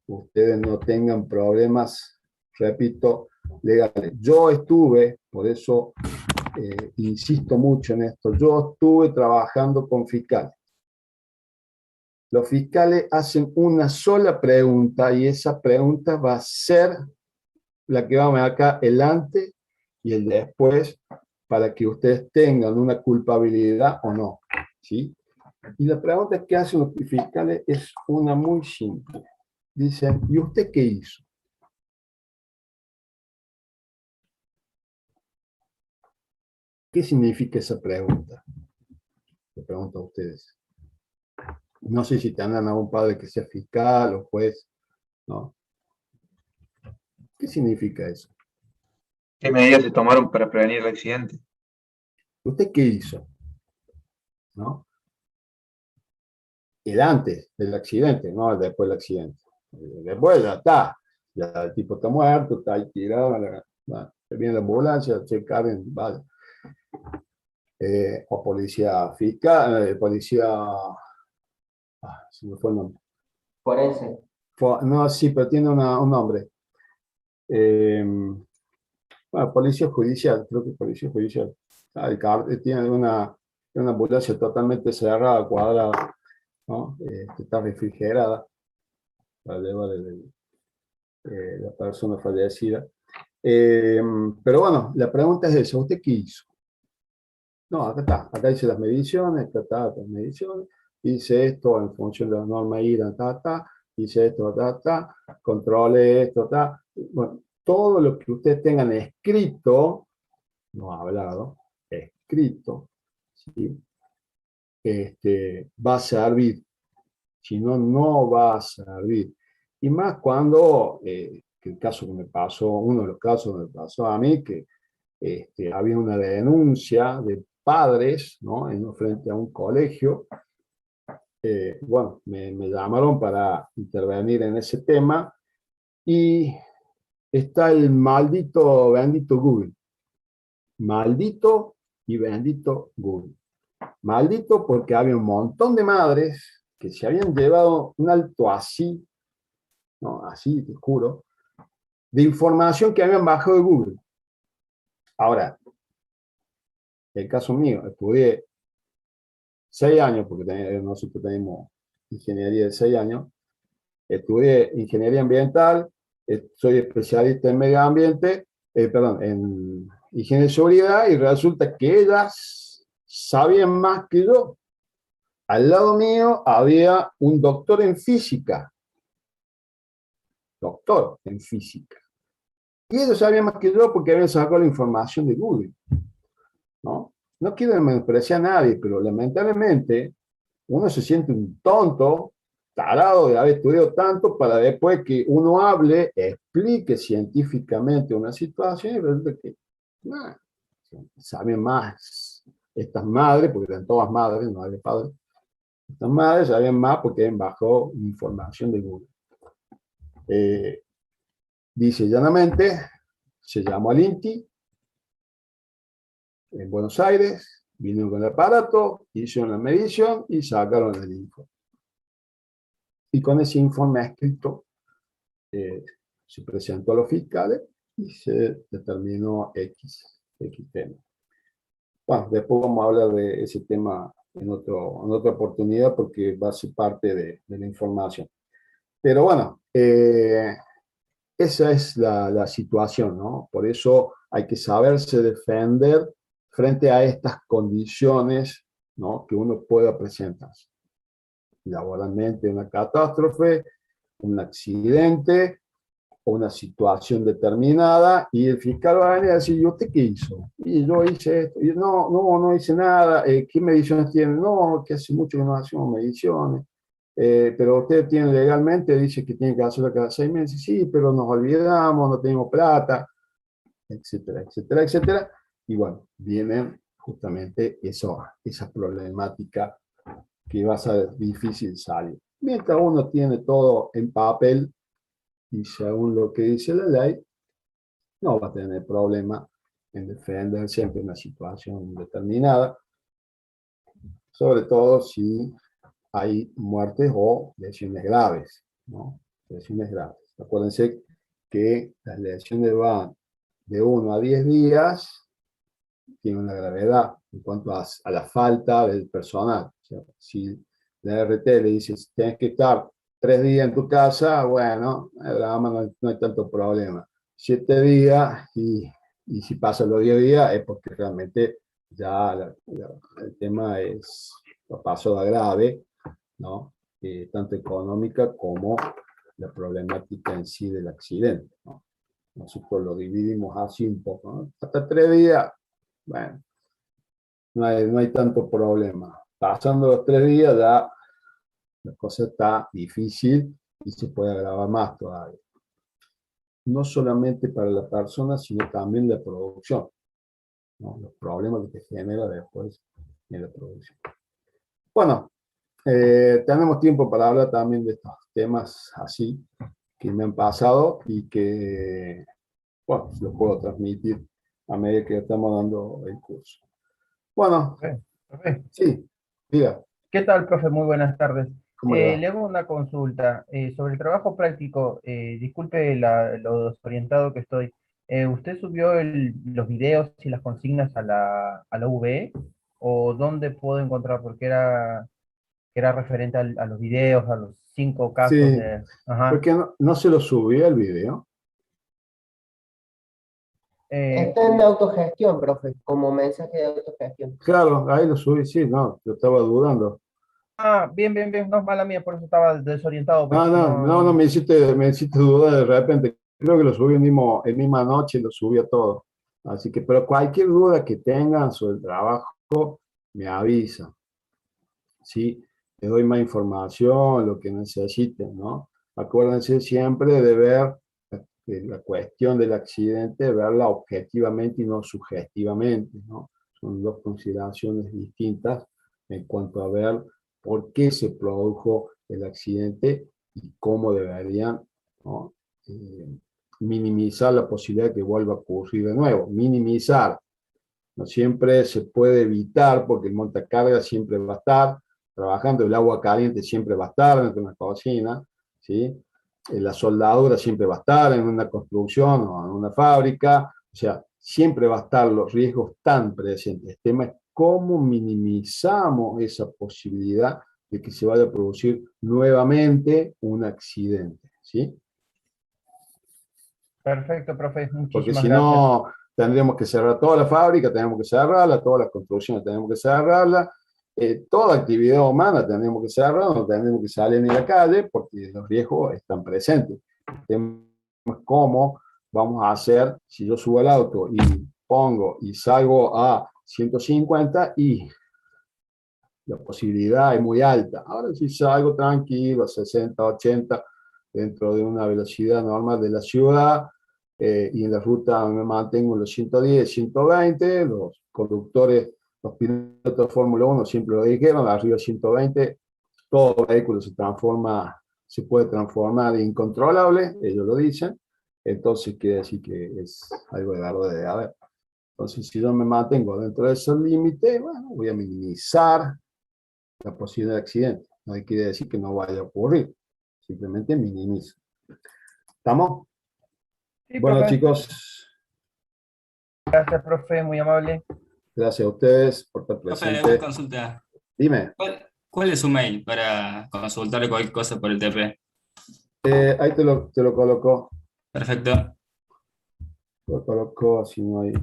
ustedes no tengan problemas, repito, legales. Yo estuve, por eso insisto mucho en esto, yo estuve trabajando con fiscales. Los fiscales hacen una sola pregunta y esa pregunta va a ser la que va a marcar el antes y el después para que ustedes tengan una culpabilidad o no, ¿sí? Y la pregunta que hacen los fiscales es una muy simple. Dicen, ¿y usted qué hizo? ¿Qué significa esa pregunta? Le pregunto a ustedes. No sé si tendrán algún padre que sea fiscal o juez, ¿no? ¿Qué significa eso? ¿Qué medidas se tomaron para prevenir el accidente? ¿Usted qué hizo? ¿No? El antes del accidente, no el después del accidente. Después ya está. Ya el tipo está muerto, está ahí tirado. Viene la ambulancia, checar, vale. O policía fiscal, policía. Se me fue el nombre. Forense. No, sí, pero tiene un nombre. Bueno, policía judicial, creo que es policía judicial. Tiene una ambulancia totalmente cerrada, cuadrada, ¿no? Está refrigerada para llevar la persona fallecida. Pero bueno, la pregunta es esa, ¿usted qué hizo? No, acá está, acá dice las mediciones, acá está las mediciones, hice esto en función de la norma IRA, hice esto, controle esto, bueno, todo lo que ustedes tengan escrito, no hablado, escrito, ¿sí? Va a servir, si no, no va a servir. Y más cuando, que el caso que me pasó, uno de los casos que me pasó a mí, que había una denuncia de padres, ¿no? Frente a un colegio. Bueno, me llamaron para intervenir en ese tema y está el maldito, bendito Google. Maldito y bendito Google. Maldito porque había un montón de madres que se habían llevado un alto así, ¿no? Así, te juro, de información que habían bajado de Google. Ahora, el caso mío, estudié 6 años, porque nosotros tenemos ingeniería de 6 años, estudié ingeniería ambiental, soy especialista en medio ambiente, perdón, en higiene y seguridad, y resulta que ellas sabían más que yo. Al lado mío había un doctor en física, y ellos sabían más que yo porque habían sacado la información de Google, ¿no? No quiero menospreciar a nadie, pero lamentablemente uno se siente un tonto, tarado de haber estudiado tanto para después que uno hable, explique científicamente una situación y resulta que nah, saben más estas madres, porque eran todas madres, no había padres, estas madres sabían más porque han bajado información de Google. Dice llanamente, se llamó al INTI en Buenos Aires, vinieron con el aparato, hicieron la medición y sacaron el informe. Y con ese informe escrito se presentó a los fiscales y se determinó X tema. Bueno, después vamos a hablar de ese tema en otra oportunidad porque va a ser parte de la información. Pero bueno, esa es la situación, ¿no? Por eso hay que saberse defender frente a estas condiciones, ¿no? Que uno pueda presentar. Laboralmente una catástrofe, un accidente, o una situación determinada, y el fiscal va a venir a decir, ¿y usted qué hizo? Y yo hice esto, y no hice nada, ¿qué mediciones tiene? No, que hace mucho que no hacemos mediciones, pero usted tiene legalmente, dice que tiene que hacerlo cada 6 meses, sí, pero nos olvidamos, no tenemos plata, etcétera, etcétera, etcétera, y bueno, vienen justamente esa problemática que va a ser difícil salir. Mientras uno tiene todo en papel, y según lo que dice la ley, no va a tener problema en defender siempre una situación determinada, sobre todo si hay muertes o lesiones graves, ¿no? Lesiones graves. Acuérdense que las lesiones van de 1 a 10 días, tiene una gravedad en cuanto a la falta del personal. O sea, si la RT le dice, tienes que estar 3 días en tu casa, bueno, no hay tanto problema. 7 días y si pasan los 10 días es porque realmente ya el tema pasó a grave, ¿no? Tanto económica como la problemática en sí del accidente, ¿no? Nosotros lo dividimos así un poco, ¿no? Hasta 3 días, bueno, no hay tanto problema. Pasando los 3 días ya la cosa está difícil y se puede agravar más todavía. No solamente para la persona, sino también la producción, ¿no? Los problemas que se genera después en la producción. Bueno, tenemos tiempo para hablar también de estos temas así que me han pasado y que, bueno, los puedo transmitir a medida que estamos dando el curso. Bueno, Profe, sí, diga, ¿qué tal, profe? Muy buenas tardes. ¿cómo le va? Le hago una consulta sobre el trabajo práctico. Disculpe lo desorientado que estoy. ¿Usted subió los videos y las consignas a la UVE? ¿O dónde puedo encontrar? Porque era referente a los videos, a los 5 casos Sí, de... Ajá. porque no se lo subí el video. Está en autogestión, profe, como mensaje de autogestión. Claro, ahí lo subí, sí, no, yo estaba dudando. Bien, bien, bien, no es mala mía, por eso estaba desorientado, No, porque no, no, no me hiciste dudar de repente. Creo que lo subí en misma noche, lo subí a todo. Así que, pero cualquier duda que tengan sobre el trabajo, me avisa, ¿sí? Les doy más información, lo que necesiten, ¿no? Acuérdense siempre de ver la cuestión del accidente, verla objetivamente y no subjetivamente, ¿no? Son dos consideraciones distintas en cuanto a ver por qué se produjo el accidente y cómo deberían, ¿no? Minimizar la posibilidad de que vuelva a ocurrir de nuevo. Minimizar, no siempre se puede evitar porque el montacarga siempre va a estar trabajando, el agua caliente siempre va a estar en una cocina, ¿sí? La soldadura siempre va a estar en una construcción o en una fábrica, o sea, siempre va a estar, los riesgos tan presentes. El tema es cómo minimizamos esa posibilidad de que se vaya a producir nuevamente un accidente, ¿sí? perfecto, profe, Porque muchísimas si gracias. no, tendríamos que cerrar toda la fábrica, tenemos que cerrarla, todas las construcciones tenemos que cerrarla, toda actividad humana tenemos que cerrarla, no tenemos que salir ni a la calle porque los riesgos están presentes. ¿Cómo vamos a hacer si yo subo al auto y pongo y salgo a 150 y la posibilidad es muy alta? Ahora si salgo tranquilo a 60, 80 dentro de una velocidad normal de la ciudad, y en la ruta me mantengo en los 110, 120, los conductores, los pilotos de Fórmula 1 siempre lo dijeron, arriba de 120, todo vehículo se puede transformar en incontrolable, ellos lo dicen, entonces quiere decir que es algo de verdad de haber. Entonces, si yo me mantengo dentro de esos límites, bueno, voy a minimizar la posibilidad de accidente. No quiere decir que no vaya a ocurrir, simplemente minimizo. ¿Estamos? Sí, Bueno, profe, chicos, gracias, profe, muy amable. gracias a ustedes por estar Profe, una presente. consulta. Dime, ¿Cuál es su mail para consultarle cualquier cosa por el TP? ahí te lo coloco, Perfecto. así no hay.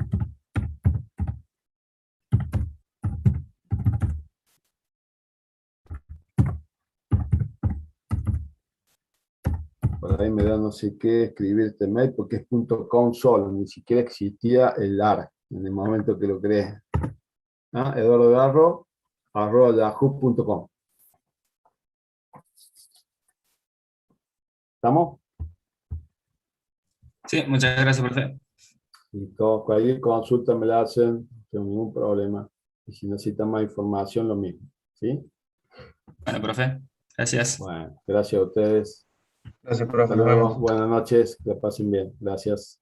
Por ahí me da no sé qué escribir este mail porque es .com solo, ni siquiera existía el AR en el momento que lo creé. eduardogarro@yahoo.com. ¿Estamos? Sí, muchas gracias, profe. Y cualquier consulta me la hacen, no tengo ningún problema. Y si necesitan más información, lo mismo. ¿Sí? Bueno, profe, gracias. Bueno, gracias a ustedes. Gracias, profe. Hasta Nos luego. vemos. Buenas noches. Que la pasen bien. Gracias.